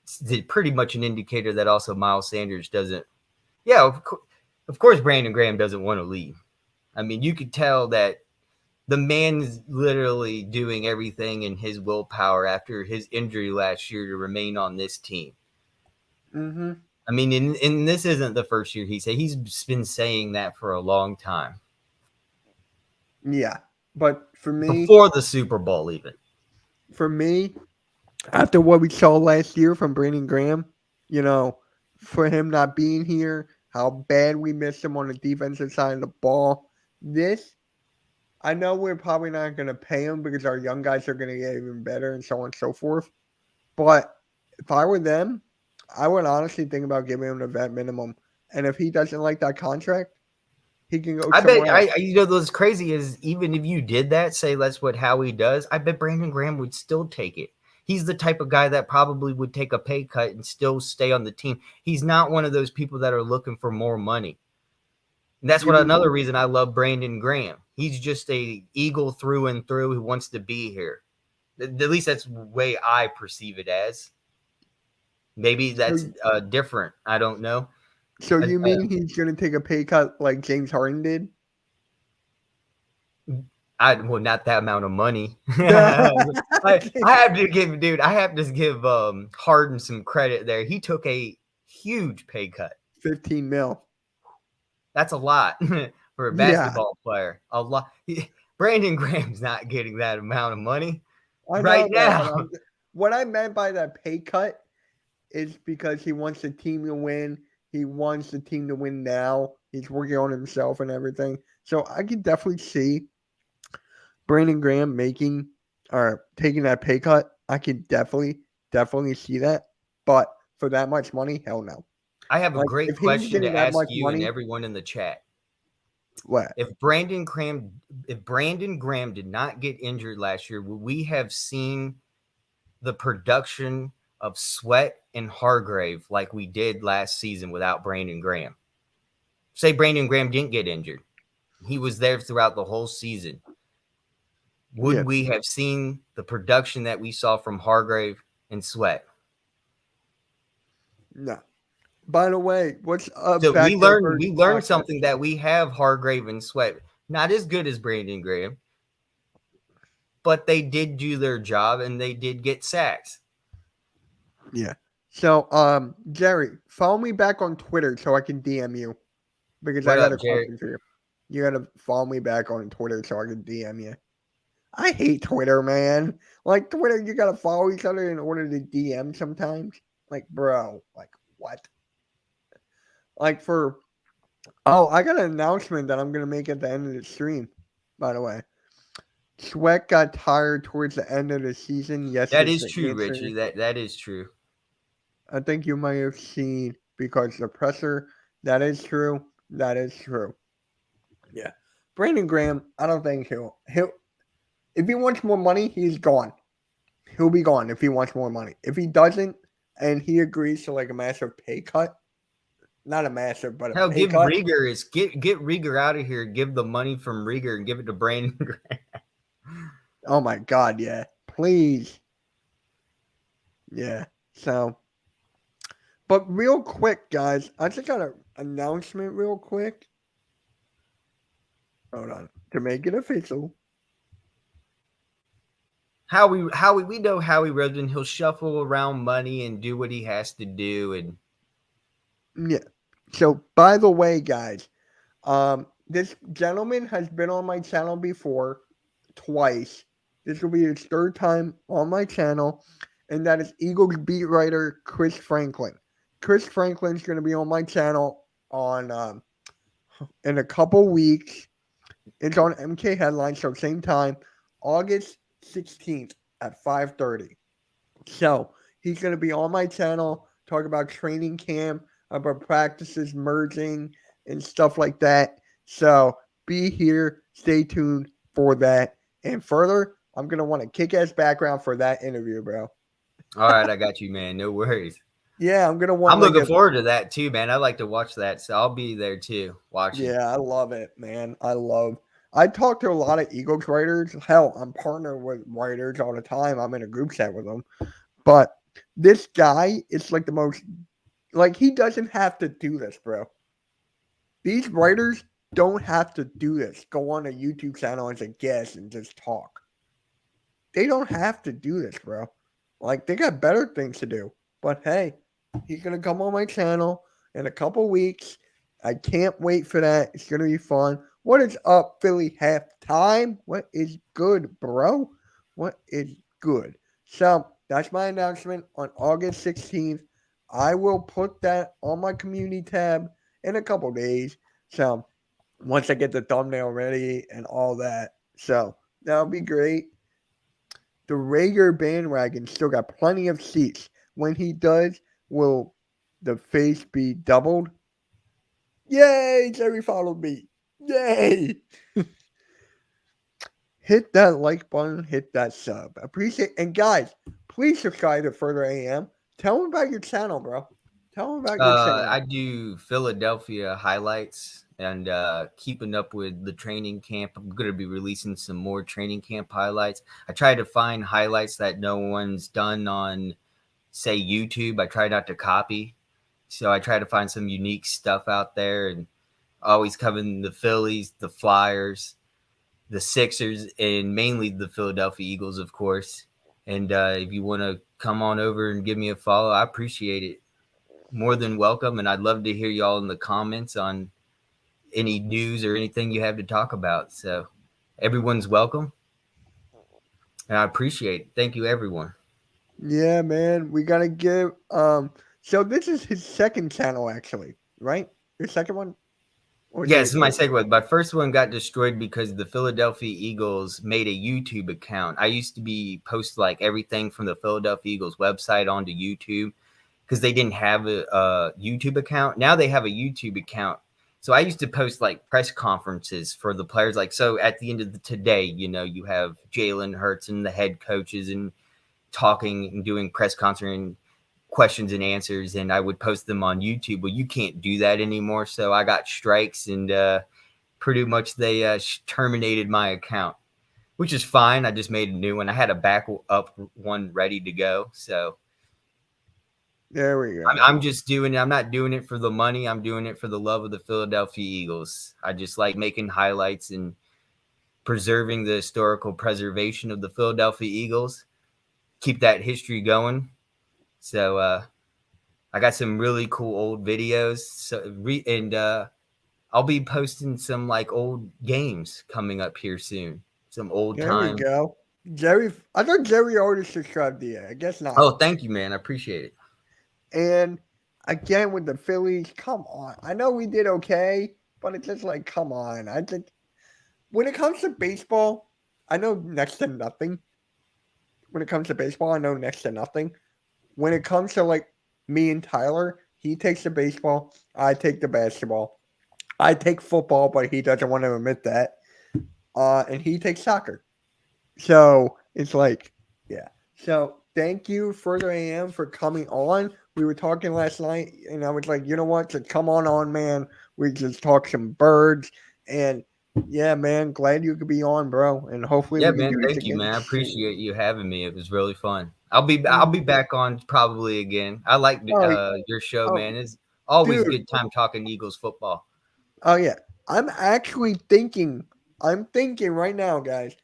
S3: it's pretty much an indicator that also Miles Sanders doesn't. Yeah, of course Brandon Graham doesn't want to leave. I mean, you could tell that the man's literally doing everything in his willpower after his injury last year to remain on this team.
S2: Mm-hmm.
S3: I mean, and this isn't the first year he's been saying that for a long time.
S2: Yeah, but for me,
S3: Before the Super Bowl, even.
S2: for me, after what we saw last year from Brandon Graham, you know, for him not being here, how bad we missed him on the defensive side of the ball. This, I know we're probably not going to pay him because our young guys are going to get even better and so on and so forth. But if I were them, I would honestly think about giving him the vet minimum. And if he doesn't like that contract, he can go
S3: I bet,
S2: somewhere else.
S3: what's crazy is even if you did that, say that's what Howie does, I bet Brandon Graham would still take it. He's the type of guy that probably would take a pay cut and still stay on the team. He's not one of those people that are looking for more money. And that's
S2: You
S3: what
S2: mean
S3: another reason I love Brandon Graham. He's just a Eagle through and through who wants to be here. At least that's the way I perceive it as. Maybe
S2: so?
S3: that's different. I don't know.
S2: So
S3: Uh,
S2: you
S3: uh,
S2: mean he's going to take a pay cut like James Harden did?
S3: well, not that amount of money. I have to give, dude. I have to give Harden some credit there. He took a huge pay cut.
S2: 15 mil.
S3: That's a lot for a
S2: Yeah,
S3: basketball player. A lot. Brandon Graham's not getting that amount of money
S2: I
S3: right
S2: know that, but
S3: now.
S2: what I meant by that pay cut is because he wants the team to win. He wants the team to win now. He's working on himself and everything. So I can definitely see Brandon Graham making or taking that pay cut. I can definitely see that. But for that much money, hell no.
S3: I have a
S2: Like
S3: great
S2: if he's
S3: question
S2: getting
S3: to
S2: that
S3: ask
S2: much
S3: you and
S2: money,
S3: everyone in the chat.
S2: what?
S3: If Brandon Graham did not get injured last year, would we have seen the production of Sweat and Hargrave like we did last season without Brandon Graham? Say Brandon Graham didn't get injured. He was there throughout the whole season.
S2: Yeah,
S3: Would we have seen the production that we saw from Hargrave and Sweat?
S2: no. By the way, what's up
S3: So
S2: back to Bird's
S3: we learned
S2: podcast?
S3: something that we have Hargrave and Sweat. Not as good as Brandon Graham, but they did do their job and they did get sacks.
S2: Yeah. So, Jerry, follow me back on Twitter so I can DM you because I
S3: What
S2: got
S3: up,
S2: a
S3: Jared?
S2: question for you. You gotta follow me back on Twitter so I can DM you. I hate Twitter, man. Like Twitter, you gotta follow each other in order to DM sometimes. Like, bro, like what? Like I got an announcement that I'm gonna make at the end of the stream. By the way, Sweat got tired towards the end of the season. Yes,
S3: That
S2: it's
S3: is
S2: the
S3: true,
S2: answer.
S3: Richie. That is true.
S2: I think you might have seen because the pressure. That is true. That is true. Yeah, Brandon Graham. I don't think he'll. If he wants more money, he's gone. He'll be gone if he wants more money. If he doesn't, and he agrees to like a massive pay cut, not a massive, but a
S3: Hell,
S2: pay
S3: give
S2: cut.
S3: Reagor get Reagor out of here. Give the money from Reagor and give it to Brandon Graham.
S2: Oh my God, yeah, please, yeah. So, but real quick, guys, I just got an announcement real quick. Hold on to make it official.
S3: We know Howie Roseman. He'll shuffle around money and do what he has to do. And
S2: Yeah. So, by the way, guys, this gentleman has been on my channel before, twice. This will be his third time on my channel, and that is Eagles beat writer Chris Franklin. Chris Franklin's going to be on my channel on in a couple weeks. It's on MK Headlines, so same time, August 16th at 5:30. So he's going to be on my channel, talk about training camp, about practices merging and stuff like that. So be here, stay tuned for that. And further, I'm going to want a kick ass background for that interview, bro.
S3: All right, I got you, man. No worries.
S2: Yeah, I'm going to want
S3: I'm looking forward to that too, man. I like to watch that, so I'll be there too, watching.
S2: Yeah, I love it, man. I talk to a lot of Eagles writers. Hell, I'm partnered with writers all the time. I'm in a group chat with them. But this guy is like the most, like, he doesn't have to do this, bro. These writers don't have to do this. Go on a YouTube channel as a guest and just talk. They don't have to do this, bro. Like, they got better things to do. But hey, he's going to come on my channel in a couple weeks. I can't wait for that. It's going to be fun. What is up, Philly halftime? What is good, bro? What is good? So, that's my announcement on August 16th. I will put that on my community tab in a couple days. So, once I get the thumbnail ready and all that. So, that'll be great. The Reagor bandwagon still got plenty of seats. When he does, will the face be doubled? Yay! Jerry followed me. Yay! Hit that like button, hit that sub. Appreciate, and guys, please subscribe to Further AM. Tell them about your channel, bro. Tell them about your channel.
S3: I do Philadelphia highlights and keeping up with the training camp. I'm going to be releasing some more training camp highlights. I try to find highlights that no one's done on, say, YouTube. I try not to copy. So I try to find some unique stuff out there, and always covering the Phillies, the Flyers, the Sixers, and mainly the Philadelphia Eagles, of course. And if you want to come on over and give me a follow, I appreciate it. More than welcome, and I'd love to hear y'all in the comments on any news or anything you have to talk about. So everyone's welcome, and I appreciate it. Thank you, everyone.
S2: Yeah, man. We gotta give so this is his second channel actually, right? Your second one? Or
S3: Yes, this is my second one. My first one got destroyed because the Philadelphia Eagles made a YouTube account. I used to be post like everything from the Philadelphia Eagles website onto YouTube, because they didn't have a YouTube account. Now they have a YouTube account. So I used to post like press conferences for the players. Like, so at the end of today, you have Jalen Hurts and the head coaches and talking and doing press conference and questions and answers. And I would post them on YouTube. Well, you can't do that anymore. So I got strikes, and pretty much they terminated my account, which is fine. I just made a new one. I had a backup one ready to go. So
S2: there we go.
S3: I'm just doing it. I'm not doing it for the money. I'm doing it for the love of the Philadelphia Eagles. I just like making highlights and preserving the historical preservation of the Philadelphia Eagles. Keep that history going. So I got some really cool old videos. And I'll be posting some like old games coming up here soon. Some old time.
S2: There we go. Jerry, I thought Jerry already subscribed to you. I guess not.
S3: Oh, thank you, man. I appreciate it.
S2: And again with the Phillies, come on. I know we did okay, but it's just like, come on. I think when it comes to baseball, I know next to nothing. When it comes to baseball, I know next to nothing. When it comes to like me and Tyler, he takes the baseball, I take the basketball. I take football, but he doesn't want to admit that. And he takes soccer. So it's like, yeah. So thank you, Further AM, for coming on. We were talking last night, and I was like, you know what? Just come on, man. We just talk some birds. And yeah, man, glad you could be on, bro. And hopefully,
S3: Yeah,
S2: we can
S3: man.
S2: do this
S3: Thank you,
S2: again
S3: man. I
S2: soon.
S3: appreciate you having me. It was really fun. I'll be back on probably again. I like your show, man. It's always
S2: dude.
S3: good time talking Eagles football.
S2: Oh yeah, I'm actually thinking. I'm thinking right now, guys,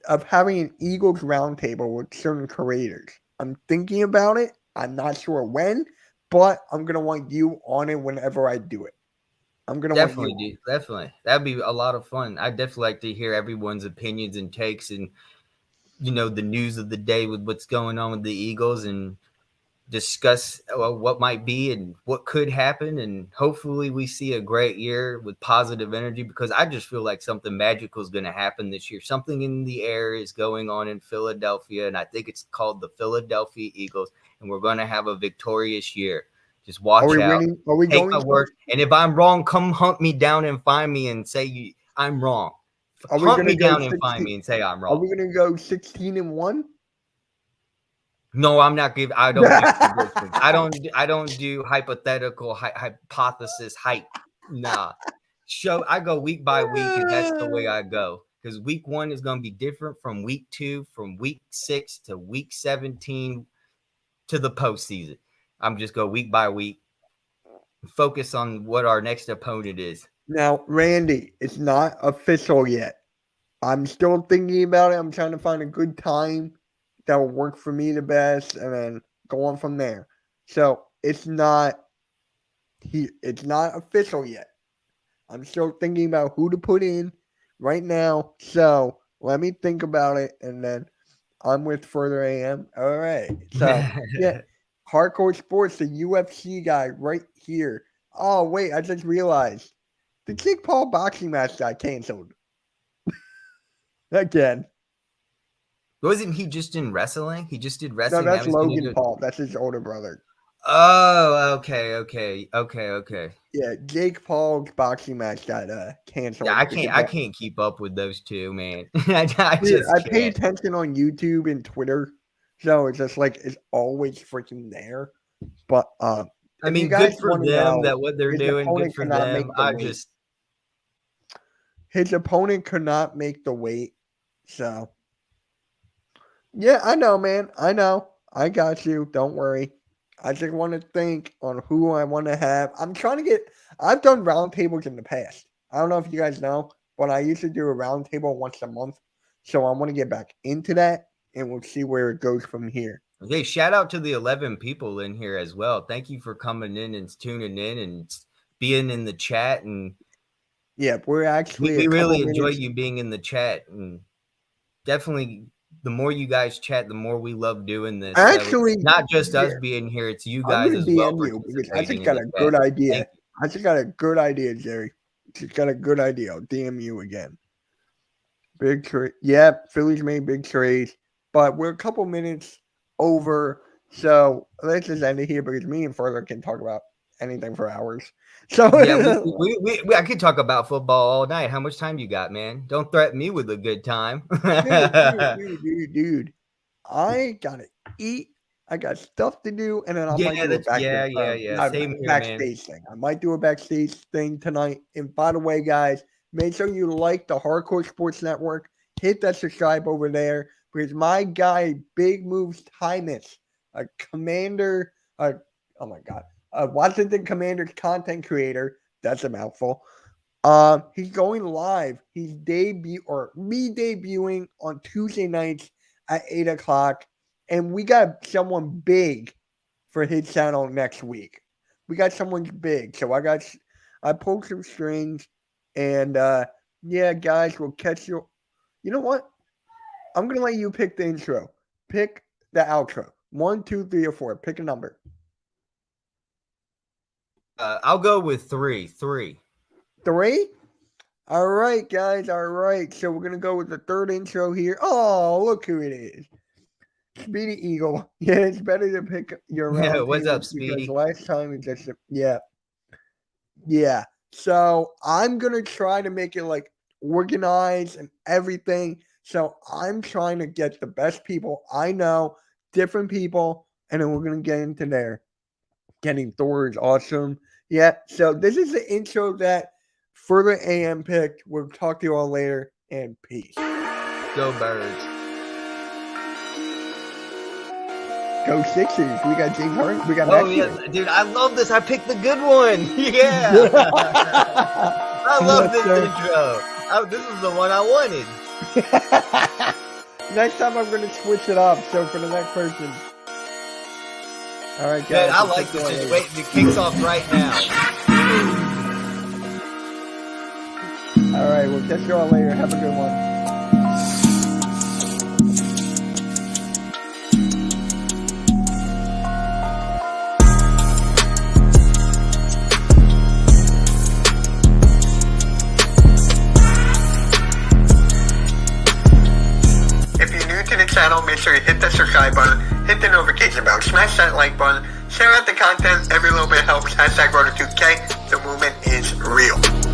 S2: of having an Eagles roundtable with certain creators. I'm thinking about it. I'm not sure when, but I'm gonna want you on it whenever I do it. I'm gonna
S3: Definitely,
S2: want you.
S3: dude. Definitely, that'd be a lot of fun. I definitely like to hear everyone's opinions and takes, and the news of the day with what's going on with the Eagles and discuss what might be and what could happen. And hopefully we see a great year with positive energy, because I just feel like something magical is going to happen this year. Something in the air is going on in Philadelphia, and I think it's called the Philadelphia Eagles, and we're going to have a victorious year. Just watch
S2: Are we
S3: out.
S2: winning? Are we
S3: Take
S2: going
S3: my word. And if I'm wrong, come hunt me down and find me and say I'm wrong.
S2: Are we
S3: Hunt
S2: gonna
S3: me
S2: go
S3: down and
S2: 16
S3: find me and say I'm
S2: Are we
S3: wrong.
S2: going to go 16-1?
S3: No, I'm not giving. I don't do predictions. I don't do hypothetical hypothesis hype. Nah. I go week by week, and that's the way I go. Because week 1 is going to be different from week 2, from week 6 to week 17 to the postseason. I'm just go week by week, focus on what our next opponent is.
S2: Now, Randy, it's not official yet. I'm still thinking about it. I'm trying to find a good time that will work for me the best, and then go on from there. So it's not official yet. I'm still thinking about who to put in right now. So let me think about it, and then I'm with Further AM. All right. So yeah, Hardcore Sports, the UFC guy right here. Oh wait, I just realized the Jake Paul boxing match got canceled again.
S3: Wasn't he just in wrestling? He just did
S2: No,
S3: wrestling.
S2: that's Logan Paul. That's his older brother.
S3: Oh, okay.
S2: Yeah, Jake Paul's boxing match got canceled.
S3: Yeah, I can't keep up with those two, man. I
S2: Dude,
S3: just
S2: I
S3: can't.
S2: pay attention on YouTube and Twitter, so it's just like it's always freaking there. But
S3: I
S2: if
S3: mean,
S2: you guys
S3: good for
S2: wanna
S3: them
S2: know,
S3: that what they're
S2: his
S3: doing. Good
S2: opponent
S3: for
S2: cannot
S3: them.
S2: make the weight. His opponent could not make the weight. So yeah, I know, man. I know. I got you. Don't worry. I just want to think on who I want to have. I've done roundtables in the past. I don't know if you guys know, but I used to do a roundtable once a month. So I want to get back into that, and we'll see where it goes from here.
S3: Okay, shout out to the 11 people in here as well. Thank you for coming in and tuning in and being in the chat. And
S2: yeah, we're actually
S3: we really enjoy you being in the chat. And definitely, the more you guys chat, the more we love doing this.
S2: Actually,
S3: so not just us being here; it's you guys as well.
S2: You because I just got a good idea. I just got a good idea, Jerry. Just got a good idea. I'll DM you again. Big trade. Yeah, Phillies made big trades, but we're a couple minutes over. So let's just end it here because me and Further can talk about anything for hours. So
S3: yeah, I could talk about football all night. How much time you got, man? Don't threaten me with a good time.
S2: dude. I gotta eat. I got stuff to do, and then I might do a backstage thing. I might do a backstage thing tonight. And by the way, guys, make sure you like the Hardcore Sports Network. Hit that subscribe over there because my guy, Big Moves Tymus, a commander, oh my God, a Washington Commanders content creator. That's a mouthful. He's going live. He's debuting on Tuesday nights at 8 o'clock. And we got someone big for his channel next week. We got someone big. So I pulled some strings. And yeah, guys, we'll catch you. You know what? I'm going to let you pick the intro. Pick the outro. 1, 2, 3, or 4. Pick a number.
S3: I'll go with 3. 3?
S2: All right, guys. All right. So we're going to go with the third intro here. Oh, look who it is. Speedy Eagle. Yeah, it's better to pick your round.
S3: What's up, Speedy?
S2: Last time it just yeah. So I'm gonna try to make it like organized and everything. So I'm trying to get the best people I know, different people, and then we're gonna get into there. Getting Thor is awesome. Yeah. So this is the intro that Further AM picked. We'll talk to you all later, and peace.
S3: Go Birds.
S2: Go Sixers. We got James Harden. We got
S3: dude, I love this. I picked the good one. Yeah. I love this intro. This is the one I wanted.
S2: Next time I'm going to switch it up. So for the next person. All right, guys.
S3: Man, I like this. Just wait. It kicks off right now. All
S2: right. We'll catch you all later. Have a good one. channel, make sure you hit that subscribe button, hit the notification bell, smash that like button, share out the content. Every little bit helps. #Road to 2K. The movement is real.